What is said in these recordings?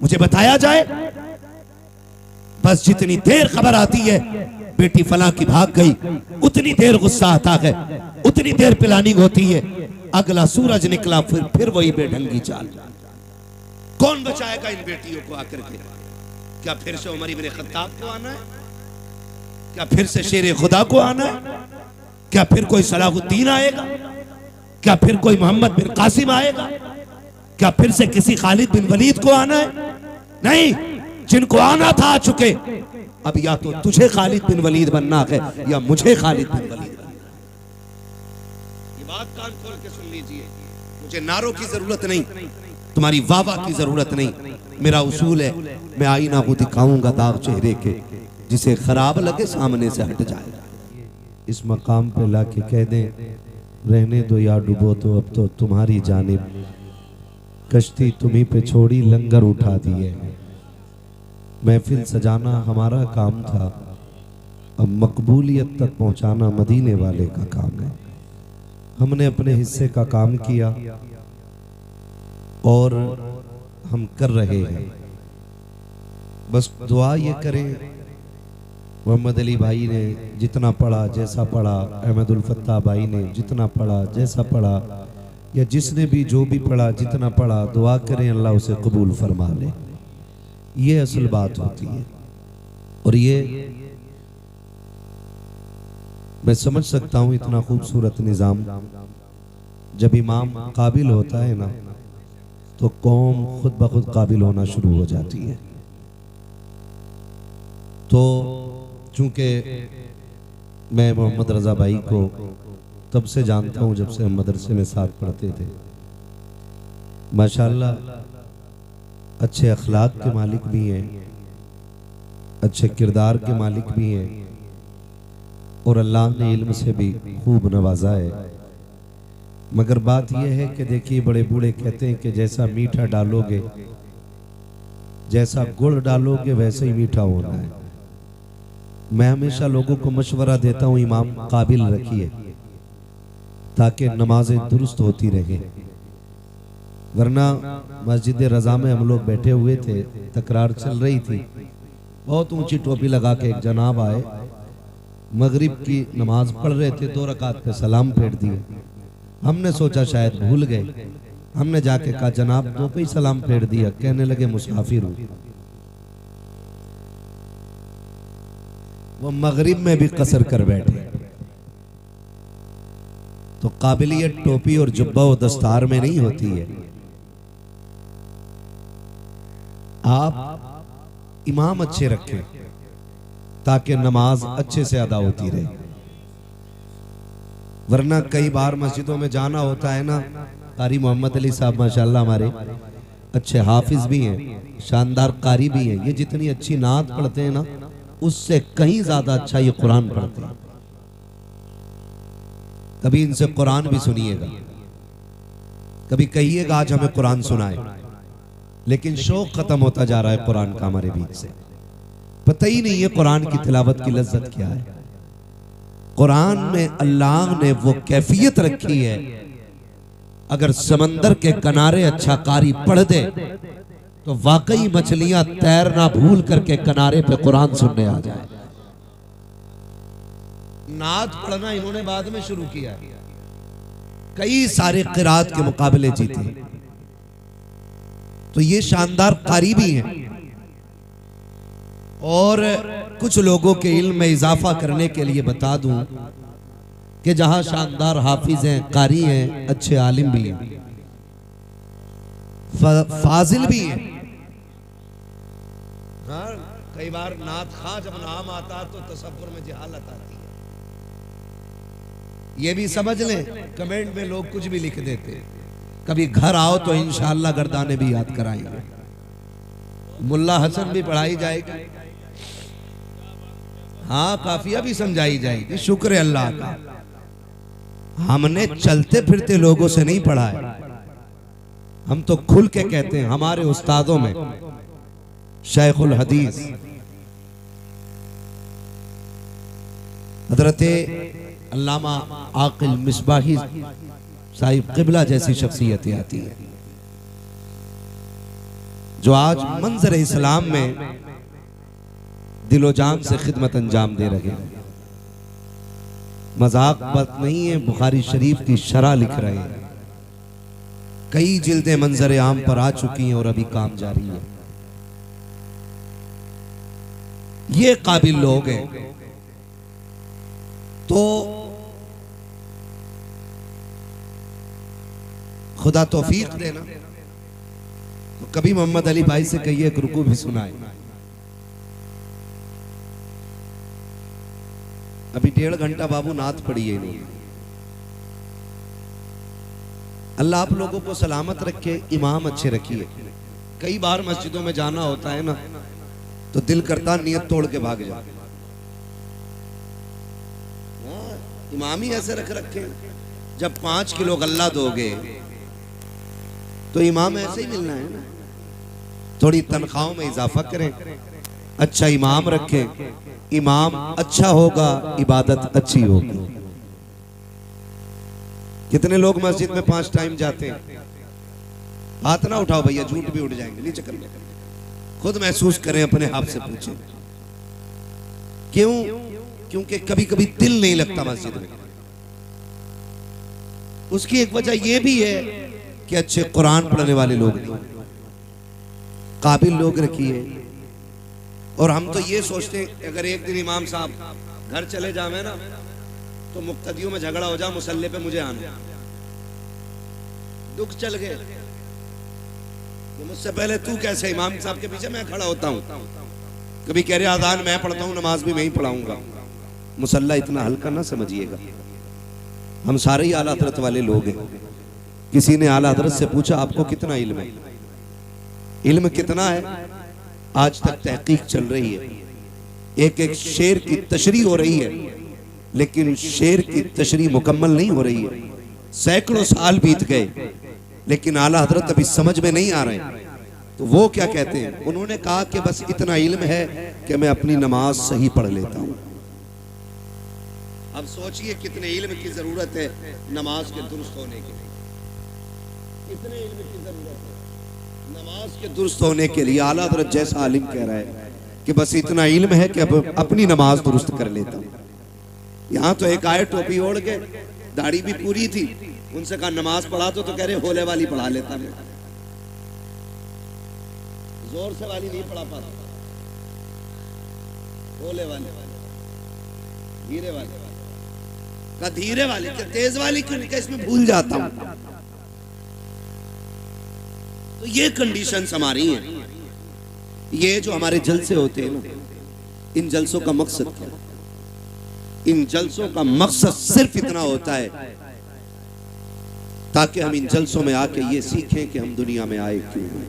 मुझे बताया जाए। बस जितनी देर खबर आती है बेटी फलां की भाग गई, उतनी देर गुस्सा आता है, उतनी देर प्लानिंग होती है। अगला सूरज निकला फिर वही बेढंगी चाल। कौन बचाएगा इन बेटियों को आकर के? क्या फिर से उमर इब्न खत्ताब को आना है? क्या फिर से शेर खुदा को आना है? क्या फिर कोई सलाहुद्दीन आएगा? क्या फिर कोई मोहम्मद बिन कासिम आएगा? क्या फिर से किसी खालिद बिन वलीद को आना है? नहीं, जिनको आना था आ चुके। अब या तो तुझे खालिद बिन वलीद बनना है या मुझे खालिद बिन वलीद बनना है। ये बात कान खोल के सुन लीजिए। मुझे नारों की जरूरत नहीं, तुम्हारी वाह की जरूरत नहीं। मेरा उसूल है, मैं आईना को दिखाऊंगा दाग चेहरे के, जिसे खराब लगे सामने से हट जाए। इस मकाम पे लाके कह दें रहने दो या डूबो तो अब तो तुम्हारी जानिब, कश्ती तुम्ही पे छोड़ी लंगर उठा दिए। महफिल सजाना हमारा काम था, अब मकबूलियत तक पहुंचाना मदीने वाले का काम है। हमने अपने हिस्से का काम किया और हम कर रहे हैं। बस दुआ ये करें, मोहम्मद अली भाई ने जितना पढ़ा जैसा पढ़ा, अहमदुल फत्ताह भाई ने जितना पढ़ा जैसा पढ़ा, या जिसने भी जो भी पढ़ा जितना पढ़ा, दुआ करें अल्लाह उसे कबूल फरमा ले। ये असल बात होती है। और ये मैं समझ सकता हूँ, इतना खूबसूरत निज़ाम जब इमाम काबिल होता है ना, तो कौम खुद ब खुद काबिल होना शुरू हो जाती है। तो चूंकि मैं मोहम्मद रज़ा भाई को तब से जानता हूँ, जब से हम मदरसे में साथ पढ़ते थे। माशाअल्लाह अच्छे अखलाक के मालिक भी हैं, अच्छे किरदार के मालिक भी हैं, और अल्लाह ने इल्म से भी खूब नवाजा है। मगर बात यह है कि देखिए, बड़े बूढ़े कहते हैं कि जैसा मीठा डालोगे, जैसा गुड़ डालोगे वैसे ही मीठा होना है। मैं हमेशा लोगों को मशवरा देता हूँ, इमाम काबिल रखिए ताकि नमाजें दुरुस्त होती रहें। वरना मस्जिद रज़ा में हम लोग बैठे हुए थे, तकरार चल रही थी, बहुत ऊंची टोपी लगा के एक जनाब आए, मगरिब की नमाज पढ़ रहे थे, 2 रकात पे सलाम फेर दिए। हमने सोचा शायद भूल गए, हमने जाके कहा जनाब 2 पे ही सलाम फेर दिया। कहने लगे मुसाफिर हूं। वो मगरिब में भी कसर कर बैठे। तो काबिलियत टोपी और जुब्बा और दस्तार में नहीं होती है। आप इमाम अच्छे रखें ताकि नमाज अच्छे से अदा होती रहे। वरना कई बार मस्जिदों में जाना होता है ना, कारी मोहम्मद अली साहब माशाल्लाह हमारे अच्छे हाफिज भी हैं, शानदार कारी भी हैं। ये जितनी अच्छी नात पढ़ते हैं ना, उससे कहीं ज्यादा अच्छा ये कुरान पढ़ते हैं। कभी इनसे कुरान भी सुनिएगा, कभी कहिएगा आज हमें कुरान सुनाए। लेकिन शौक खत्म होता जा रहा है कुरान का हमारे बीच से। पता ही नहीं है कुरान की तिलावत की लज्जत क्या है। कुरान में अल्लाह ने वो कैफियत रखी है, अगर समंदर के किनारे अच्छा कारी पढ़ दे तो वाकई मछलियां तैरना भूल करके किनारे पे कुरान सुनने आ जाए। नात पढ़ना इन्होंने बाद में शुरू किया, कई सारे किरात के मुकाबले जीते, तो ये शानदार कारी भी हैं। और कुछ लोगों के इल्म में इजाफा करने के लिए बता दूं कि जहां शानदार हाफिज हैं, कारी हैं, अच्छे आलिम भी हैं, फाजिल भी हैं। हाँ, कई बार नात खां जब नाम आता तो तसव्वुर में जहालत आती है। ये भी समझ लें, कमेंट में लोग कुछ भी लिख देते। कभी घर आओ तो इंशाअल्लाह गर्दाने भी याद कराएंगे, मुल्ला हसन भी पढ़ाई जाएगी, हाँ काफिया भी समझाई जाएगी। शुक्र है अल्लाह का, हमने चलते फिरते लोगों से नहीं पढ़ा है। हम तो खुल के कहते हैं, हमारे उस्तादों में शेखुल हदीस हजरत अल्लामा आकिल मिसबाही साहिब किबला जैसी शख्सियतें आती है। जो आज मंजर इस्लाम में दिलो जान से खिदमत अंजाम दे रहे हैं। मजाक बात नहीं है, बुखारी शरीफ की शरह लिख रहे हैं। कई जिल्दें मंजर आम पर आ चुकी हैं और अभी काम जारी है। ये काबिल लोग हैं। तो खुदा तौफीक देना, तो कभी मोहम्मद अली भाई से कहिए एक रुकू भी सुनाए। अभी 1.5 घंटा बाबू नात पड़ी है इन्होंने। अल्लाह आप लोगों को सलामत रखे, इमाम अच्छे रखिए। कई बार मस्जिदों में जाना होता है ना, तो दिल करता नियत तोड़ के भाग जाए। इमाम ही ऐसे रख रखे। जब 5 किलो गल्ला दोगे तो इमाम ऐसे ही मिलना है ना। थोड़ी तनख्वाहों में इजाफा करें, अच्छा इमाम रखें। इमाम अच्छा होगा, इबादत अच्छी होगी। कितने लोग मस्जिद में 5 टाइम जाते हैं? हाथ ना उठाओ भैया, झूठ भी उठ जाएंगे। नीचे कर लो, खुद महसूस करें, अपने आप से पूछें क्यों? क्योंकि कभी कभी दिल नहीं लगता मस्जिद में। उसकी एक वजह यह भी है कि अच्छे कुरान पढ़ने वाले लोग नहीं, काबिल लोग रखिए। और हम तो ये सोचते हैं अगर एक दिन इमाम साहब घर चले जावे ना, तो मुक्तदियों में झगड़ा हो जा, मुसल्ले पे मुझे आना। दुख चल गए, तो मुझसे पहले तू कैसे इमाम साहब के पीछे मैं खड़ा होता हूं। कभी कह रहे आजान मैं पढ़ता हूं, नमाज भी मैं ही पढ़ाऊंगा। मुसल्ला इतना हल्का ना समझिएगा। हम सारे ही आला हज़रत वाले लोग हैं। किसी ने आला हज़रत से पूछा आपको कितना इल्म है? इल्म कितना है? आज तक तहकीक चल रही है। एक एक शेर की तशरीह हो रही है, लेकिन शेर की तशरीह मुकम्मल नहीं हो रही है। सैकड़ों साल बीत गए, लेकिन आला हज़रत अभी समझ में नहीं आ रहे। तो वो क्या कहते हैं? उन्होंने कहा कि बस इतना इल्म है कि मैं अपनी नमाज सही पढ़ लेता हूं। अब सोचिए कितने इल्म की जरूरत है नमाज के दुरुस्त होने के लिए। कितने इल्म की जरूरत है नमाज के दुरुस्त होने के लिए। आला हज़रत जैसा आलिम कह रहा है कि बस इतना इल्म है कि अब अपनी नमाज दुरुस्त कर लेता हूं। यहां तो एक आए टोपी ओढ़ के, दाढ़ी भी पूरी थी, उनसे कहा नमाज पढ़ा तो कह रहे होले वाली पढ़ा लेता मैं। जोर से वाली नहीं पढ़ा पाता, होले वाली, धीरे वाली। का धीरे वाली क्या तेज वाली क्यों नहीं? इसमें भूल जाता हूं। तो ये कंडीशंस हमारी हैं। ये जो हमारे जलसे होते हैं ना, इन जलसों का मकसद क्या? इन जलसों का मकसद सिर्फ इतना होता है ताकि हम इन जलसों में आके ये सीखें कि हम दुनिया में आए क्यों हैं।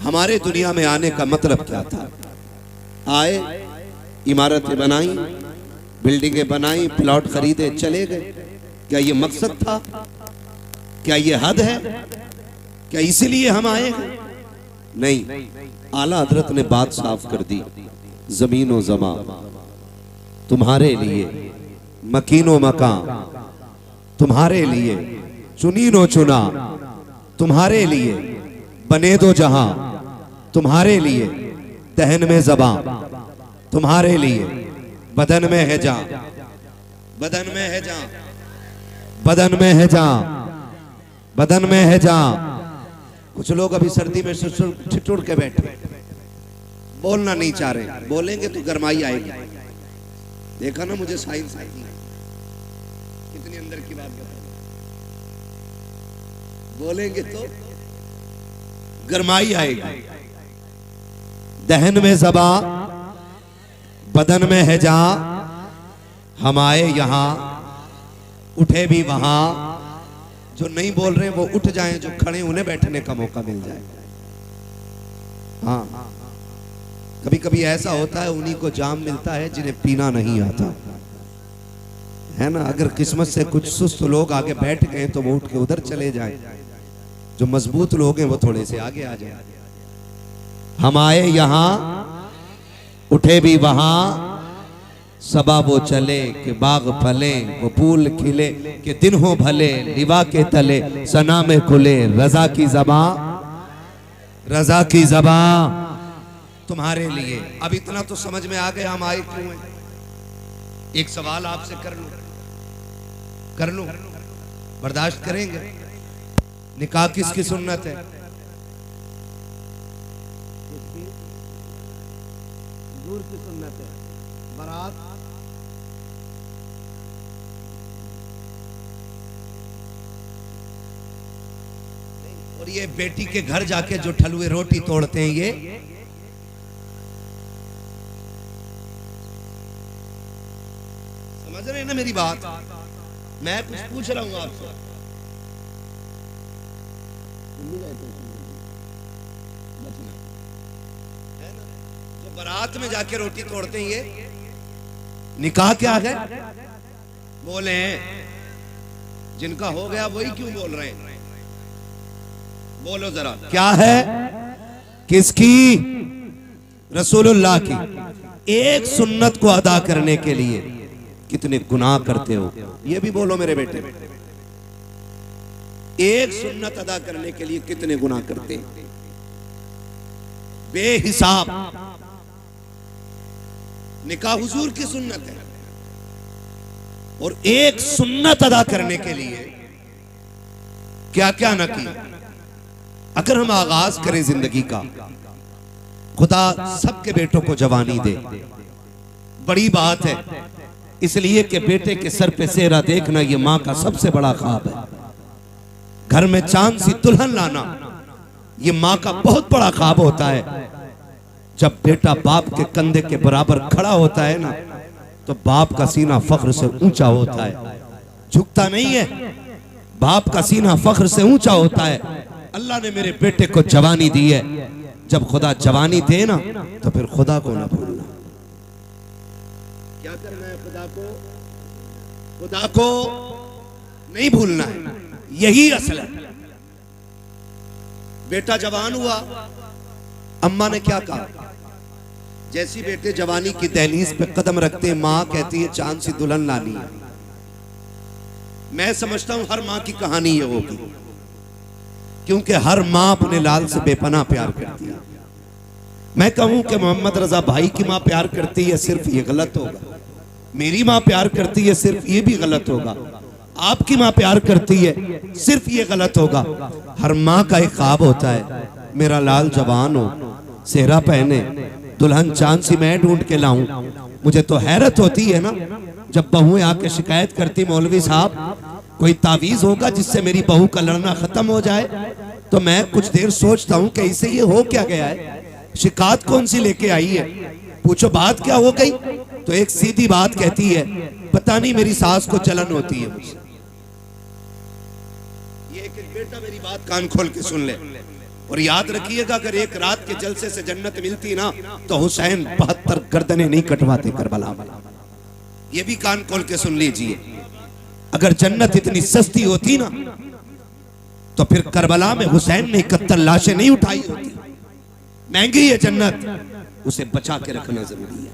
हमारे दुनिया में आने का मतलब क्या था? आए, इमारतें बनाई, बिल्डिंगें बनाई, प्लॉट खरीदे, चले गए। क्या ये मकसद था? क्या ये हद है? क्या इसीलिए हम आए हैं? नहीं। आला हज़रत ने बात साफ कर दी। जमीनो जमा तुम्हारे लिए, मकीनो मकान तुम्हारे लिए, चुनीनो चुना तुम्हारे लिए, बने दो जहां तुम्हारे लिए, दहन में ज़बां तुम्हारे लिए, बदन में है जान, बदन में है जान, बदन में है जान, बदन में है जान। कुछ लोग अभी सर्दी में ठिठुर के बैठे, बोलना नहीं चाह रहे। बोलेंगे तो गरमाई आएगी। देखा ना मुझे साइंस आई कितनी अंदर की बात बता। बोलेंगे तो गरमाई आएगी। दहन में ज़बां, बदन में है जान, हम आए यहां, उठे भी वहां। जो नहीं बोल रहे वो उठ जाएं, जो खड़े उन्हें बैठने का मौका मिल जाए। हाँ, कभी कभी ऐसा होता है उन्हीं को जाम मिलता है जिन्हें पीना नहीं आता है ना। अगर किस्मत से कुछ सुस्त लोग आगे बैठ गए तो वो उठ के उधर चले जाएं। जो मजबूत लोग हैं वो थोड़े से आगे आ जाए। हम आए यहां, उठे भी वहां, सबा वो चले कि बाग फले, वो फूल खिले कि दिन हो भले, लिवा के तले सना में खुले रजा की ज़बां रजा की ज़बां तुम्हारे लिए। अब इतना तो समझ में आ गया हम आए क्यों हैं। एक सवाल आपसे कर लूं, बर्दाश्त करेंगे? निकाह किसकी सुन्नत है? हुजूर की सुन्नत है। बारात और ये बेटी के घर जाके जो ठलुए रोटी तोड़ते हैं, ये समझ रहे हैं ना मेरी बात? मैं कुछ पूछ रहा हूं आपसे। जो बारात में जाके रोटी तोड़ते हैं, ये निकाह क्या है? बोले जिनका हो गया वही क्यों बोल रहे हैं? बोलो जरा, क्या है? किसकी? रसूलुल्लाह की। एक सुन्नत को अदा करने के लिए कितने गुनाह करते हो, ये भी बोलो मेरे बेटे। एक सुन्नत अदा करने के लिए कितने गुनाह करते हैं, बेहिसाब। निकाह हुजूर की सुन्नत है, और एक सुन्नत अदा करने के लिए क्या क्या न किया। अगर हम आगाज करें जिंदगी का, खुदा सबके बेटों को जवानी दे, बड़ी बात है। इसलिए कि बेटे के सर पे सेहरा देखना ये माँ का सबसे बड़ा ख्वाब है। घर में चांद सी दुल्हन लाना ये माँ का बहुत बड़ा ख्वाब होता है। जब बेटा बाप के कंधे के बराबर खड़ा होता है ना, तो बाप का सीना फख्र से ऊंचा होता है, झुकता नहीं है। बाप का सीना फख्र से ऊंचा होता है। अल्लाह ने मेरे बेटे को जवानी दी है। जब खुदा जवानी दे ना, तो फिर खुदा को ना भूलना। क्या करना है? खुदा को नहीं भूलना है। यही असल है। बेटा जवान हुआ, अम्मा ने क्या कहा? जैसी बेटे जवानी की दहलीज पे कदम रखते हैं, माँ कहती है चांद सी दुल्हन लानी है। मैं समझता हूं हर माँ की कहानी ये होगी, क्योंकि हर माँ अपने लाल से बेपनाह प्यार करती है। मैं कहूं कि मोहम्मद रजा भाई की माँ प्यार करती है, सिर्फ ये गलत होगा। मेरी माँ प्यार करती है, सिर्फ ये भी गलत होगा। आपकी माँ प्यार करती है, सिर्फ ये गलत होगा। हर माँ का एक ख्वाब होता है, मेरा लाल जवान हो, सेहरा पहने, दुल्हन चांद सी मैं ढूंढ के लाऊं। मुझे तो हैरत होती है ना, जब बहुएं आके शिकायत करती, मौलवी साहब कोई तावीज होगा जिससे मेरी बहू का लड़ना खत्म हो जाए। तो मैं कुछ देर सोचता हूं कि इसे ये हो क्या गया है, शिकायत कौन सी लेके आई है, पूछो बात क्या हो गई। तो एक सीधी बात कहती है, पता नहीं मेरी सास को जलन होती है मुझसे। ये एक बेटा मेरी बात कान खोल के सुन ले, और याद रखिएगा, अगर एक रात के जलसे से जन्नत मिलती ना, तो हुसैन 72 गर्दनें नहीं कटवाते करबला में। ये भी कान खोल के सुन लीजिए। अगर जन्नत इतनी सस्ती होती ना, तो फिर करबला में हुसैन ने 71 लाशें नहीं उठाई होती। महंगी है जन्नत, उसे बचा के रखना जरूरी है,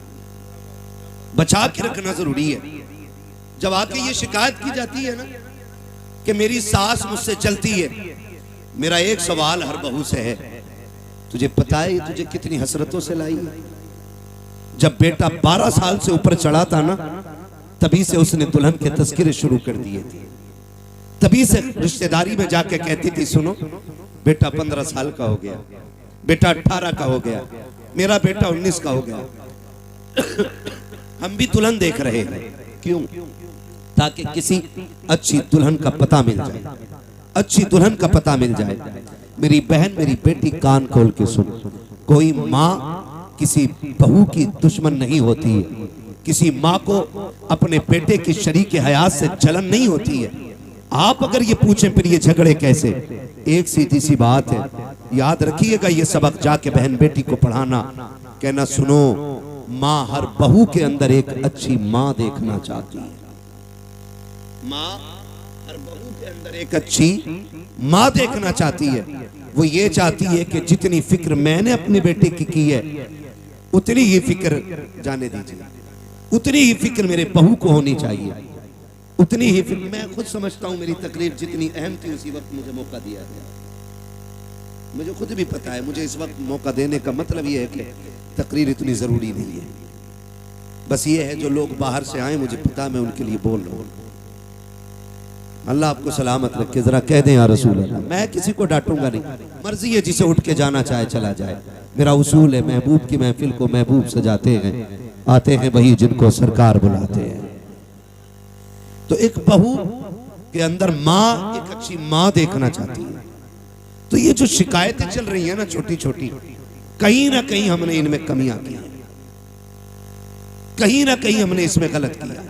बचा के रखना जरूरी है। जब आके ये शिकायत की जाती है ना कि मेरी सास मुझसे चलती है, मेरा एक सवाल हर बहू से है, तुझे पता है तुझे कितनी हसरतों से लाई है? जब बेटा 12 साल से ऊपर चढ़ा था ना, तभी से उसने दुल्हन के तस्करे शुरू कर दिए थे। तभी से रिश्तेदारी में जाके कहती थी, सुनो बेटा 15 साल का हो गया, बेटा 18 का हो गया, मेरा बेटा 19 का हो गया। हम भी दुल्हन देख रहे हैं। क्यों? ताकि किसी अच्छी दुल्हन का पता मिल जाए, अच्छी दुल्हन का पता मिल जाए। मेरी बहन, मेरी बेटी, कान खोल के सुन, कोई माँ किसी बहू की दुश्मन नहीं होती है। किसी माँ को अपने बेटे की शरीके हयात से जलन नहीं होती है। आप अगर ये पूछें फिर ये झगड़े कैसे, एक सीधी सी बात है, याद रखिएगा ये सबक जाके बहन बेटी को पढ़ाना, कहना सुनो माँ हर बहू के अंदर एक अच्छी माँ देखना चाहती है। माँ हर बहू के अंदर एक अच्छी माँ देखना चाहती है। वो ये चाहती है कि जितनी फिक्र मैंने अपने बेटे की है, उतनी ही फिक्र, जाने दीजिए, उतनी ही फिक्र मेरे बहू को होनी चाहिए, उतनी ही फिक्र। मैं खुद समझता हूं मेरी तकरीर जितनी अहम थी उसी वक्त मुझे मौका दिया गया। मुझे खुद भी पता है, मुझे इस वक्त मौका देने का मतलब ये है कि तकरीर इतनी ज़रूरी नहीं है। बस ये है जो लोग बाहर से आए, मुझे पता, मैं उनके लिए बोल रहा हूँ। अल्लाह आपको सलामत रखे। जरा कह दें या रसूल अल्लाह। मैं किसी को डांटूंगा नहीं, मर्जी है जिसे उठ के जाना चाहे चला जाए। मेरा उसूल है, महबूब की महफिल को महबूब सजाते हैं, आते हैं वही जिनको सरकार बुलाते हैं। तो एक बहू के अंदर माँ एक अच्छी माँ देखना चाहती है। तो ये जो शिकायतें चल रही है ना छोटी छोटी, कहीं ना कहीं हमने इनमें कमियां की, कहीं ना कहीं हमने इसमें गलत किया।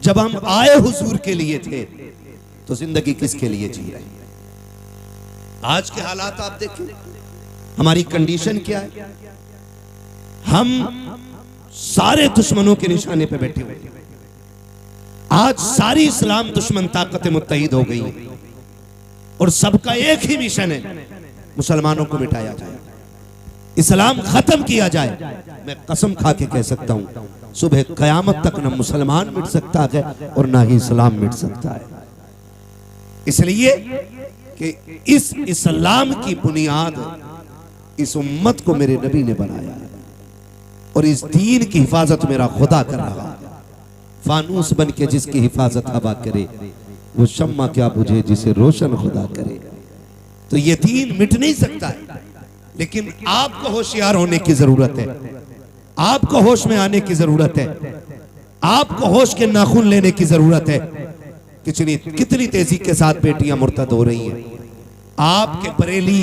जब हम आए हुजूर के लिए थे तो जिंदगी किसके लिए जी रहे? आज के हालात आप देखिए, हमारी कंडीशन क्या है। हम सारे दुश्मनों के निशाने पे बैठे हुए हैं। आज सारी इस्लाम दुश्मन ताकतें मुत्तहिद हो गई और सबका एक ही मिशन है, मुसलमानों को मिटाया जाए, इस्लाम खत्म किया जाए। मैं कसम खा के कह सकता हूं, सुबह कयामत तक न मुसलमान मिट सकता है और ना ही इस्लाम मिट सकता है। इसलिए कि इस इस्लाम की बुनियाद इस उम्मत को मेरे नबी ने बनाया है और इस दीन की हिफाजत मेरा खुदा कर रहा है। फानूस बन के जिसकी हिफाजत हवा करे, वो शम्मा क्या बुझे जिसे रोशन खुदा करे। तो ये दीन मिट नहीं सकता है, लेकिन आपको होशियार होने की जरूरत है, आपको होश में आने की जरूरत है, आपको होश के नाखून लेने की जरूरत है। कितनी तेजी के साथ बेटियां मुर्तद हो रही हैं। आपके बरेली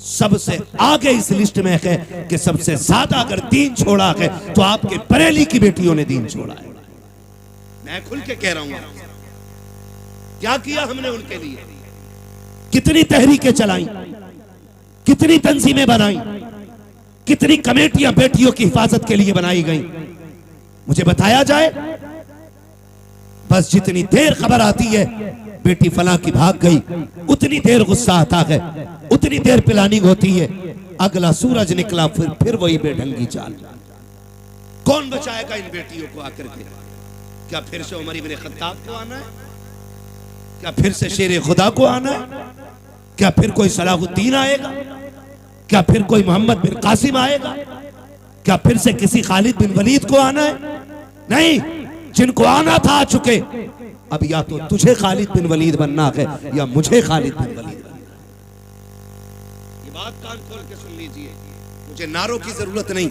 सबसे आगे इस लिस्ट में है कि सबसे ज्यादा अगर दीन छोड़ा है तो आपके बरेली की बेटियों ने दीन छोड़ा है। मैं खुल के कह रहा हूं, क्या किया हमने उनके लिए, कितनी तहरीकें चलाई, कितनी तंजीमें बनाई, कितनी कमेटियां बेटियों की हिफाजत के लिए बनाई गई। मुझे बताया जाए, बस जितनी देर खबर आती है बेटी फलां की भाग गई, उतनी देर गुस्सा आता है, उतनी देर प्लानिंग होती है। अगला सूरज निकला, फिर वही बेढंगी चाल। कौन बचाएगा इन बेटियों को आकर के? क्या फिर से उमर इब्न खत्ताब को आना है? क्या फिर से शेर खुदा को आना है? क्या फिर कोई सलाहुद्दीन आएगा? क्या फिर कोई मोहम्मद बिन कासिम आएगा? क्या फिर से किसी खालिद बिन वलीद को आना है? नहीं, जिनको आना था आ चुके। अब या तो तुझे खालिद बिन वलीद बनना है या मुझे खालिद बिन वलीद बनना है। ये बात कान खोल के सुन लीजिए। मुझे नारों की जरूरत नहीं,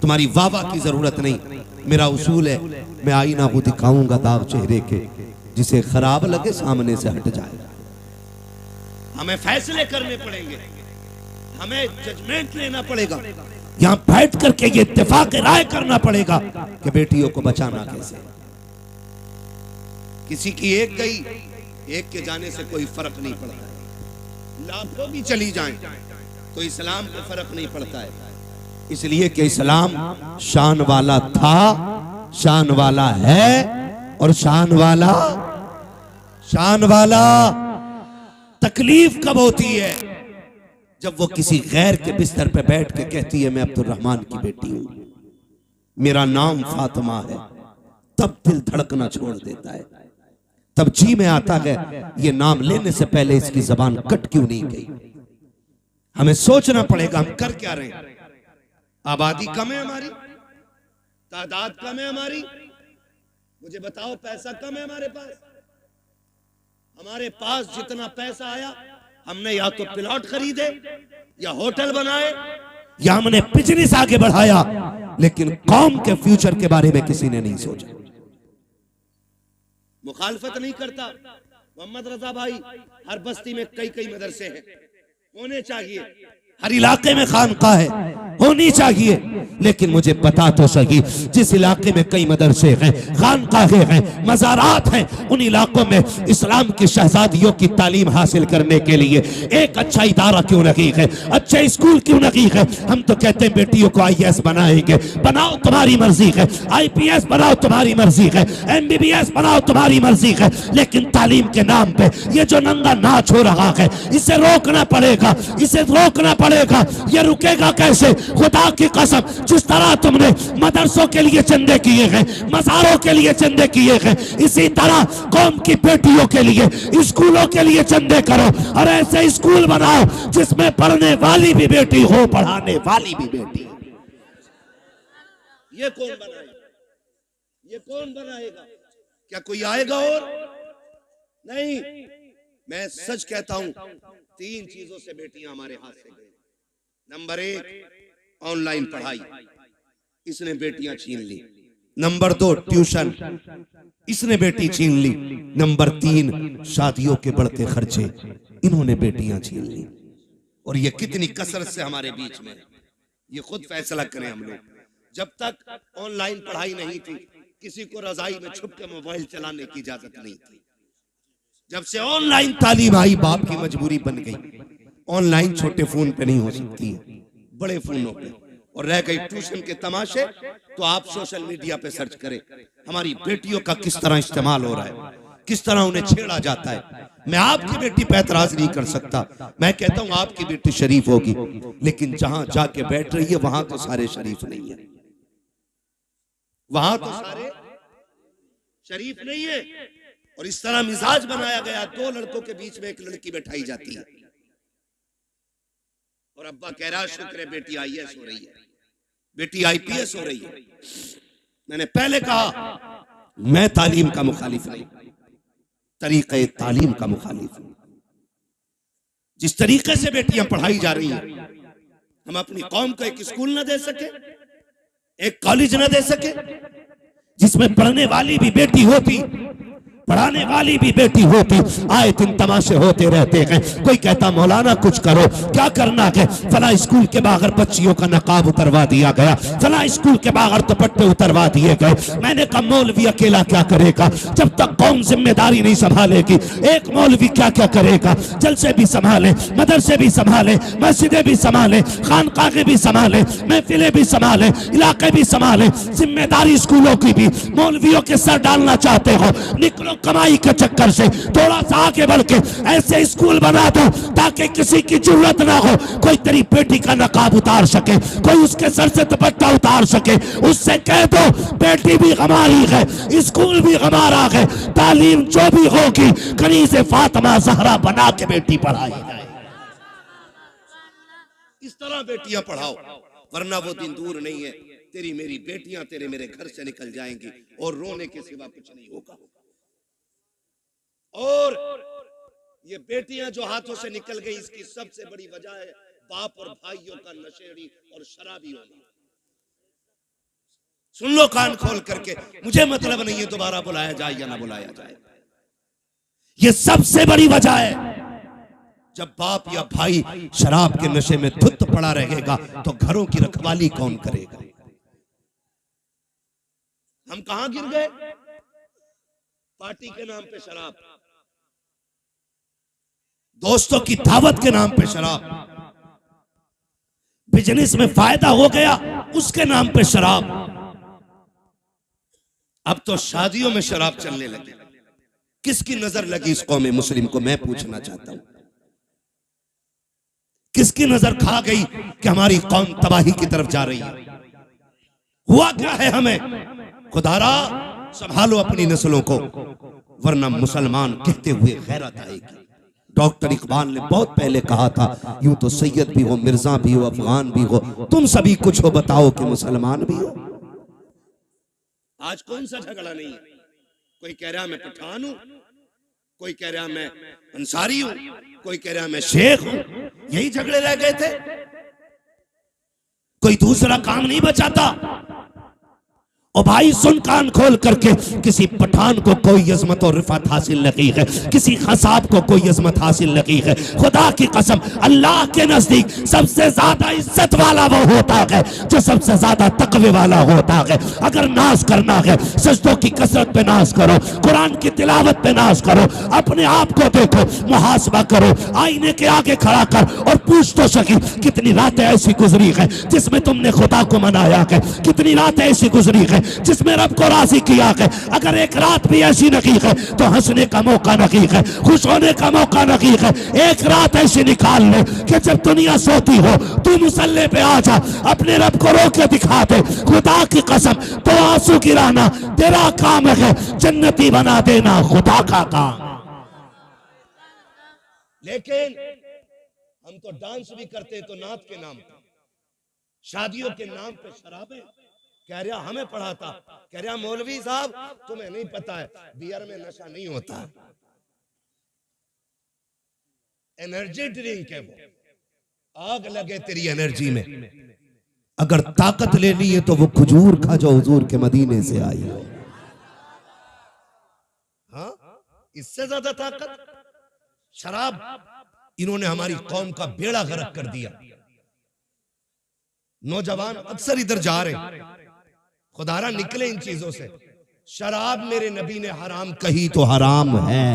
तुम्हारी वाह की जरूरत नहीं। मेरा उसूल है, मैं आईना को दिखाऊंगा दाग चेहरे के, जिसे खराब लगे सामने से हट जाएगा। हमें फैसले करने पड़ेंगे, हमें जजमेंट लेना पड़ेगा, यहां बैठ करके ये इत्तेफाक राय करना पड़ेगा कि बेटियों को बचाना कैसे। किसी की एक गई, एक के जाने से कोई फर्क नहीं पड़ता है। लाखों भी चली जाएं तो इस्लाम को फर्क नहीं पड़ता है, इसलिए कि इस्लाम शान वाला था, शान वाला है और शान वाला तकलीफ कब होती है? जब वो किसी गैर के बिस्तर पे बैठ के कहती है मैं अब्दुर्रहमान की बेटी हूं, मेरा नाम फातिमा है, तब दिल धड़कना छोड़ देता है। तब जी में आता है ये नाम लेने से पहले इसकी जबान कट क्यों नहीं गई। हमें सोचना पड़ेगा हम कर क्या रहे हैं। आबादी कम है हमारी, तादाद कम है हमारी, मुझे बताओ पैसा कम है हमारे पास। हमारे पास जितना पैसा आया हमने या तो प्लॉट खरीदे या होटल बनाए या हमने बिजनेस आगे बढ़ाया, लेकिन कौम के फ्यूचर के बारे में किसी ने नहीं सोचा। मुखालफत नहीं करता मोहम्मद रजा भाई, हर बस्ती में कई कई मदरसे हैं, होने चाहिए, हर इलाके में खानका है, होनी चाहिए, लेकिन मुझे बता तो सही जिस इलाके में कई मदरसे हैं, खानकाहें हैं, मज़ारात हैं, उन इलाकों में इस्लाम की शहजादियों की तालीम हासिल करने के लिए एक अच्छा इदारा क्यों नहीं है, अच्छे स्कूल क्यों नहीं है। हम तो कहते हैं बेटियों को IAS बनाएंगे, बनाओ तुम्हारी मर्जी है, IPS बनाओ तुम्हारी मर्जी है, MBBS बनाओ तुम्हारी मर्जी है, लेकिन तालीम के नाम पे ये जो नंगा नाच हो रहा है इसे रोकना पड़ेगा, इसे रोकना पड़ेगा। पड़ेगा, ये रुकेगा कैसे? खुदा की कसम, जिस तरह तुमने मदरसों के लिए चंदे किए हैं, मज़ारों के लिए चंदे किए हैं, इसी तरह कौम की बेटियों के लिए, स्कूलों के लिए चंदे करो और ऐसे स्कूल बनाओ जिसमें पढ़ने वाली भी बेटी हो, पढ़ाने वाली भी बेटी हो। ये कौन बनाएगा? ये कौन बनाएगा? क्या कोई आएगा? और नहीं। मैं सच कहता हूं, 3 चीजों से बेटियां हमारे हाथ से गई। नंबर 1, ऑनलाइन पढ़ाई, इसने बेटियां छीन ली। नंबर 2, ट्यूशन, इसने बेटी छीन ली। नंबर 3, शादियों के बढ़ते खर्चे, इन्होंने बेटियां छीन ली। और ये कितनी कसरत से हमारे बीच में, ये खुद फैसला करें हम लोग। जब तक ऑनलाइन पढ़ाई नहीं थी, किसी को रजाई में छुप के मोबाइल चलाने की इजाजत नहीं थी। जब से ऑनलाइन तालीम आई, बाप की मजबूरी बन गई। ऑनलाइन छोटे फोन पे नहीं हो सकती है, बड़े फोनों पे। और रह गई ट्यूशन के तमाशे, तो आप सोशल मीडिया पे सर्च करें हमारी बेटियों का किस तरह इस्तेमाल हो रहा है, किस तरह उन्हें छेड़ा जाता है। मैं आपकी बेटी पे एतराज नहीं कर सकता, मैं कहता हूं आपकी बेटी शरीफ होगी, लेकिन जहां जाके बैठ रही है वहां तो सारे शरीफ नहीं है, वहां तो सारे शरीफ नहीं है। और इस तरह मिजाज बनाया गया, 2 लड़कों के बीच में एक लड़की बैठाई जाती है और अब्बा कह रहा शुक्र है बेटी IAS हो रही है, बेटी IPS हो रही है। मैंने पहले कहा मैं तालीम का मुखालिफ नहीं, तरीके तालीम का मुखालिफ हूं। जिस तरीके से बेटियां पढ़ाई जा रही हैं, हम अपनी कौम को एक स्कूल न दे सके, एक कॉलेज न दे सके जिसमें पढ़ने वाली भी बेटी होती, पढ़ाने वाली भी बेटी होती। आए दिन तमाशे होते रहते हैं। कोई कहता मौलाना कुछ करो, क्या करना है? फला स्कूल के बाहर बच्चियों का नकाब उतरवा दिया गया, फला स्कूल के बाहर दुपट्टे उतरवा दिए गए। मैंने कहा मौलवी अकेला क्या करेगा? जब तक कौम जिम्मेदारी नहीं संभालेगी, एक मौलवी क्या क्या करेगा? जलसे भी संभाले, मदरसे भी संभाले, मस्जिदें भी संभाले, खानकाहें भी संभाले, महफिलें भी संभाले, इलाके भी संभाले। जिम्मेदारी स्कूलों की भी मौलवियों के सर डालना चाहते हो? निकलो कमाई के चक्कर से, थोड़ा सा आगे बढ़ के ऐसे स्कूल बना दो ताकि किसी की जरूरत ना हो, कोई तेरी बेटी का नकाब उतार सके, कोई उसके सर से दुपट्टा उतार सके। उससे कह दो बेटी भी हमारी है, स्कूल भी हमारा है, तालीम जो भी होगी कनीज़े फातिमा ज़हरा बना के बेटी पढ़ाई जाए। इस तरह बेटियां पढ़ाओ, वरना वो दिन दूर नहीं है, तेरी मेरी बेटियां तेरे मेरे घर से निकल जाएंगी और रोने के सिवा कुछ नहीं होगा। और ये बेटियां जो हाथों से निकल गई, इसकी सबसे बड़ी वजह है बाप और भाइयों का नशेड़ी और शराबी होना। सुन लो कान खोल करके, मुझे मतलब नहीं है दोबारा बुलाया जाए या ना बुलाया जाए, ये सबसे बड़ी वजह है। जब बाप या भाई शराब के नशे में धुत पड़ा रहेगा तो घरों की रखवाली कौन करेगा? हम कहां गिर गए? पार्टी के नाम पे शराब, दोस्तों की दावत के नाम पे शराब, बिजनेस में फायदा हो गया उसके नाम पे शराब। अब तो शादियों में शराब चलने लगी। किसकी नजर लगी इस कौम मुस्लिम को? मैं पूछना चाहता हूं, किसकी नजर खा गई कि हमारी कौम तबाही की तरफ जा रही है? हुआ क्या है हमें? खुदारा संभालो अपनी नस्लों को, वरना मुसलमान कहते हुए गैरत आएगी। डॉक्टर इकबाल ने बहुत पहले कहा था, यूं तो सैयद भी हो, मिर्जा भी हो, अफगान भी हो, तुम सभी कुछ हो, बताओ कि मुसलमान भी हो। आज कौन सा झगड़ा नहीं है? कोई कह रहा मैं पठान हूं, कोई कह रहा मैं अंसारी हूं, कोई कह रहा मैं शेख हूं। यही झगड़े रह गए थे, कोई दूसरा काम नहीं बचाता। ओ भाई सुन कान खोल करके, किसी पठान को कोई अजमत और रिफत हासिल नहीं है, किसी खसाब को कोई अजमत हासिल नहीं है। खुदा की कसम, अल्लाह के नजदीक सबसे ज्यादा इज्जत वाला वो होता है जो सबसे ज्यादा तकवे वाला होता है। अगर नाज करना है, सजदों की कसरत पे नाज करो, कुरान की तिलावत पे नाज करो, अपने आप को देखो, मुहासबा करो, आईने के आगे खड़ा कर और पूछ तो सकी कितनी रातें ऐसी गुजरी है जिसमें तुमने खुदा को मनाया है, कितनी रातें ऐसी गुजरी है जिसमें रब को राजी किया है। अगर एक रात भी ऐसी नहीं है तो हंसने का मौका नहीं है, खुश होने का मौका नहीं है। एक रात ऐसी निकाल ले कि जब दुनिया सोती हो तू मुसल्ले पे आ जा, अपने रब को रो के दिखा दे। खुदा की कसम, तो आंसू गिराना तेरा काम है, जन्नती बना देना खुदा का काम। लेकिन हम तो डांस भी करते हैं तो नात के नाम पे, शादियों के नाम पे शराबें। कह रहा हमें पढ़ाता, कह रहा मौलवी साहब तुम्हें नहीं पता है बियर में नशा नहीं होता, एनर्जी ड्रिंक है वो। आग लगे तेरी एनर्जी में। अगर ताकत लेनी है तो वो खजूर खा जो हुजूर के मदीने से आई हो। हाँ, इससे ज्यादा ताकत शराब। इन्होंने हमारी कौम का बेड़ा गर्क कर दिया। नौजवान अक्सर इधर जा रहे, खुदारा निकले इन चीजों से। शराब मेरे नबी ने हराम कही तो हराम है,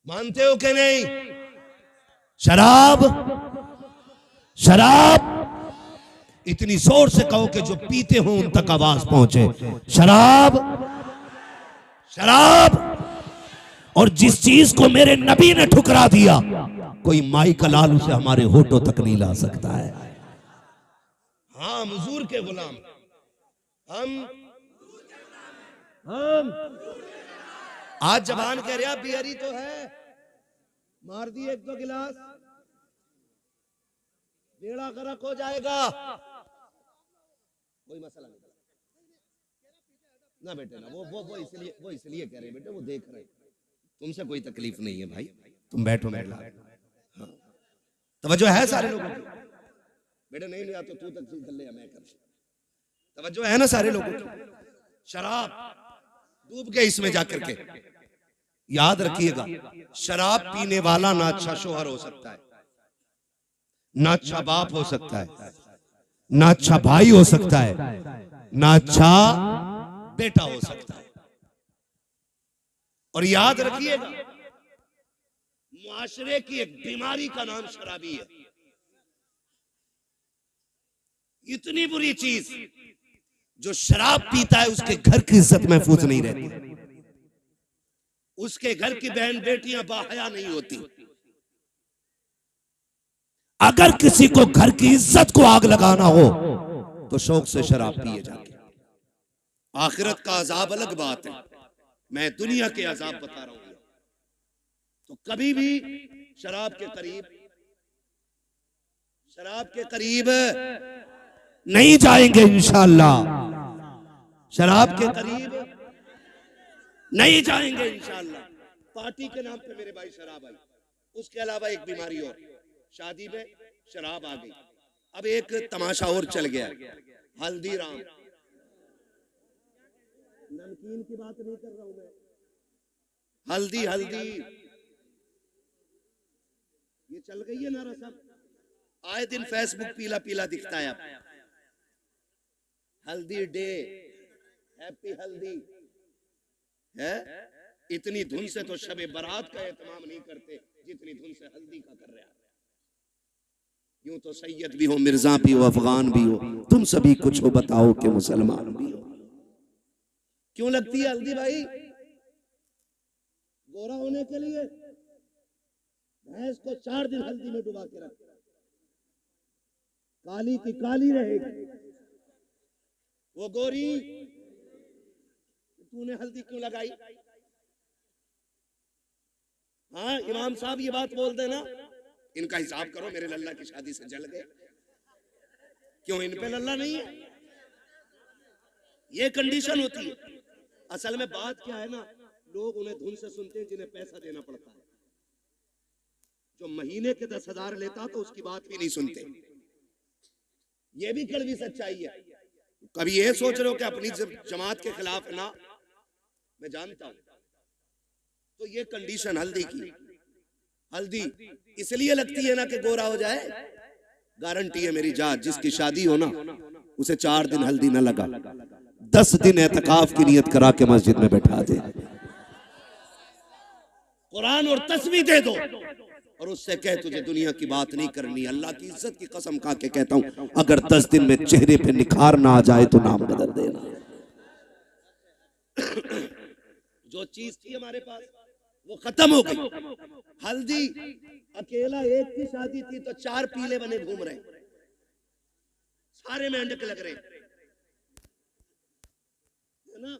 मानते हो कि नहीं? शराब, शराब इतनी जोर से कहो कि जो पीते हो उन तक आवाज पहुंचे। शराब, शराब। और जिस चीज को मेरे नबी ने ठुकरा दिया, कोई माई का लाल उसे हमारे होठों तक नहीं ला सकता है। हाँ, हुजूर के गुलाम हम आज जबान कह रहा बियरी तो है, मार दी एक दो गिलास बेड़ा गर्क हो जाएगा, कोई मसला नहीं ना बेटे ना। वो इसलिए कह रहे बेटे, वो देख रहे, तुमसे कोई तकलीफ नहीं है भाई, तुम बैठो मेरे लाल। हाँ, तवज्जो है सारे लोगों की? बेटे नहीं लिया तो तू तकलीफ कर ले या मैं कर, तवज्जो है ना सारे लोगों की? शराब डूब गए इसमें जाकर के। याद रखिएगा, शराब पीने वाला ना अच्छा शोहर हो सकता है, ना अच्छा बाप हो सकता है, ना अच्छा भाई हो सकता है, ना अच्छा बेटा हो सकता है। और याद रखिएगा, मुआशरे की एक बीमारी का नाम शराबी है। इतनी बुरी चीज, जो शराब पीता है उसके घर की इज्जत महफूज नहीं रहती, उसके घर की बहन बेटियां बाहया नहीं होती। अगर किसी को घर की इज्जत को आग लगाना हो तो शौक से शराब पिए जाके। आखिरत का अजाब अलग बात है, मैं दुनिया के अजाब बता रहा हूं। तो कभी भी शराब के करीब नहीं जाएंगे इंशाअल्लाह, शराब के करीब नहीं जाएंगे इंशाअल्लाह। पार्टी के नाम पे मेरे भाई शराब आई, उसके अलावा एक बीमारी और, शादी में शराब आ गई। अब एक तमाशा और चल गया, हल्दीराम। नमकीन की बात नहीं कर रहा हूं मैं, हल्दी हल्दी ये चल गई है ना रसम। आए दिन फेसबुक पीला पीला दिखता है। अब हल्दी डे, हैप्पी हल्दी है। इतनी धुन से तो शबे बारात का एहतमाम नहीं करते जितनी धुन से हल्दी का कर रहे हैं। यूं तो सैयद भी हो, मिर्जा भी हो, अफगान भी हो, तुम सभी कुछ हो बताओ कि मुसलमान भी हो। क्यों लगती है हल्दी भाई? गोरा होने के लिए। भैंस को 4 दिन हल्दी में डुबा के रख, काली की काली रहेगी, वो गोरी। तूने हल्दी क्यों लगाई? हाँ, इमाम साहब ये बात बोल देना, इनका हिसाब करो, मेरे लल्ला की शादी से जल गए। क्यों इन पे लल्ला नहीं है? ये कंडीशन होती है। असल में बात क्या है ना, लोग उन्हें धुन से सुनते हैं जिन्हें पैसा देना पड़ता है। जो महीने के 10,000 लेता तो उसकी बात भी नहीं सुनते। ये भी कड़वी सच्चाई है। कभी ये सोच रहे हो कि अपनी जमात के खिलाफ ना, मैं जानता हूं। तो ये कंडीशन हल्दी की, हल्दी इसलिए लगती है ना कि गोरा हो जाए। गारंटी है मेरी जात, जिसकी शादी हो ना उसे 4 दिन हल्दी ना लगा, 10 दिन एतकाफ की नियत करा के मस्जिद में बैठा दे, कुरान और तस्बीह दे दो, और उससे कह तुझे दुनिया की बात नहीं करनी। अल्लाह की इज्जत की कसम खा के कहता हूं, अगर 10 दिन में चेहरे पे निखार ना आ जाए तो नाम बदल देना। जो चीज थी हमारे पास वो खत्म हो गई। हल्दी अकेला एक की शादी थी तो 4 पीले बने घूम रहे, सारे मेंढक लग रहे है ना।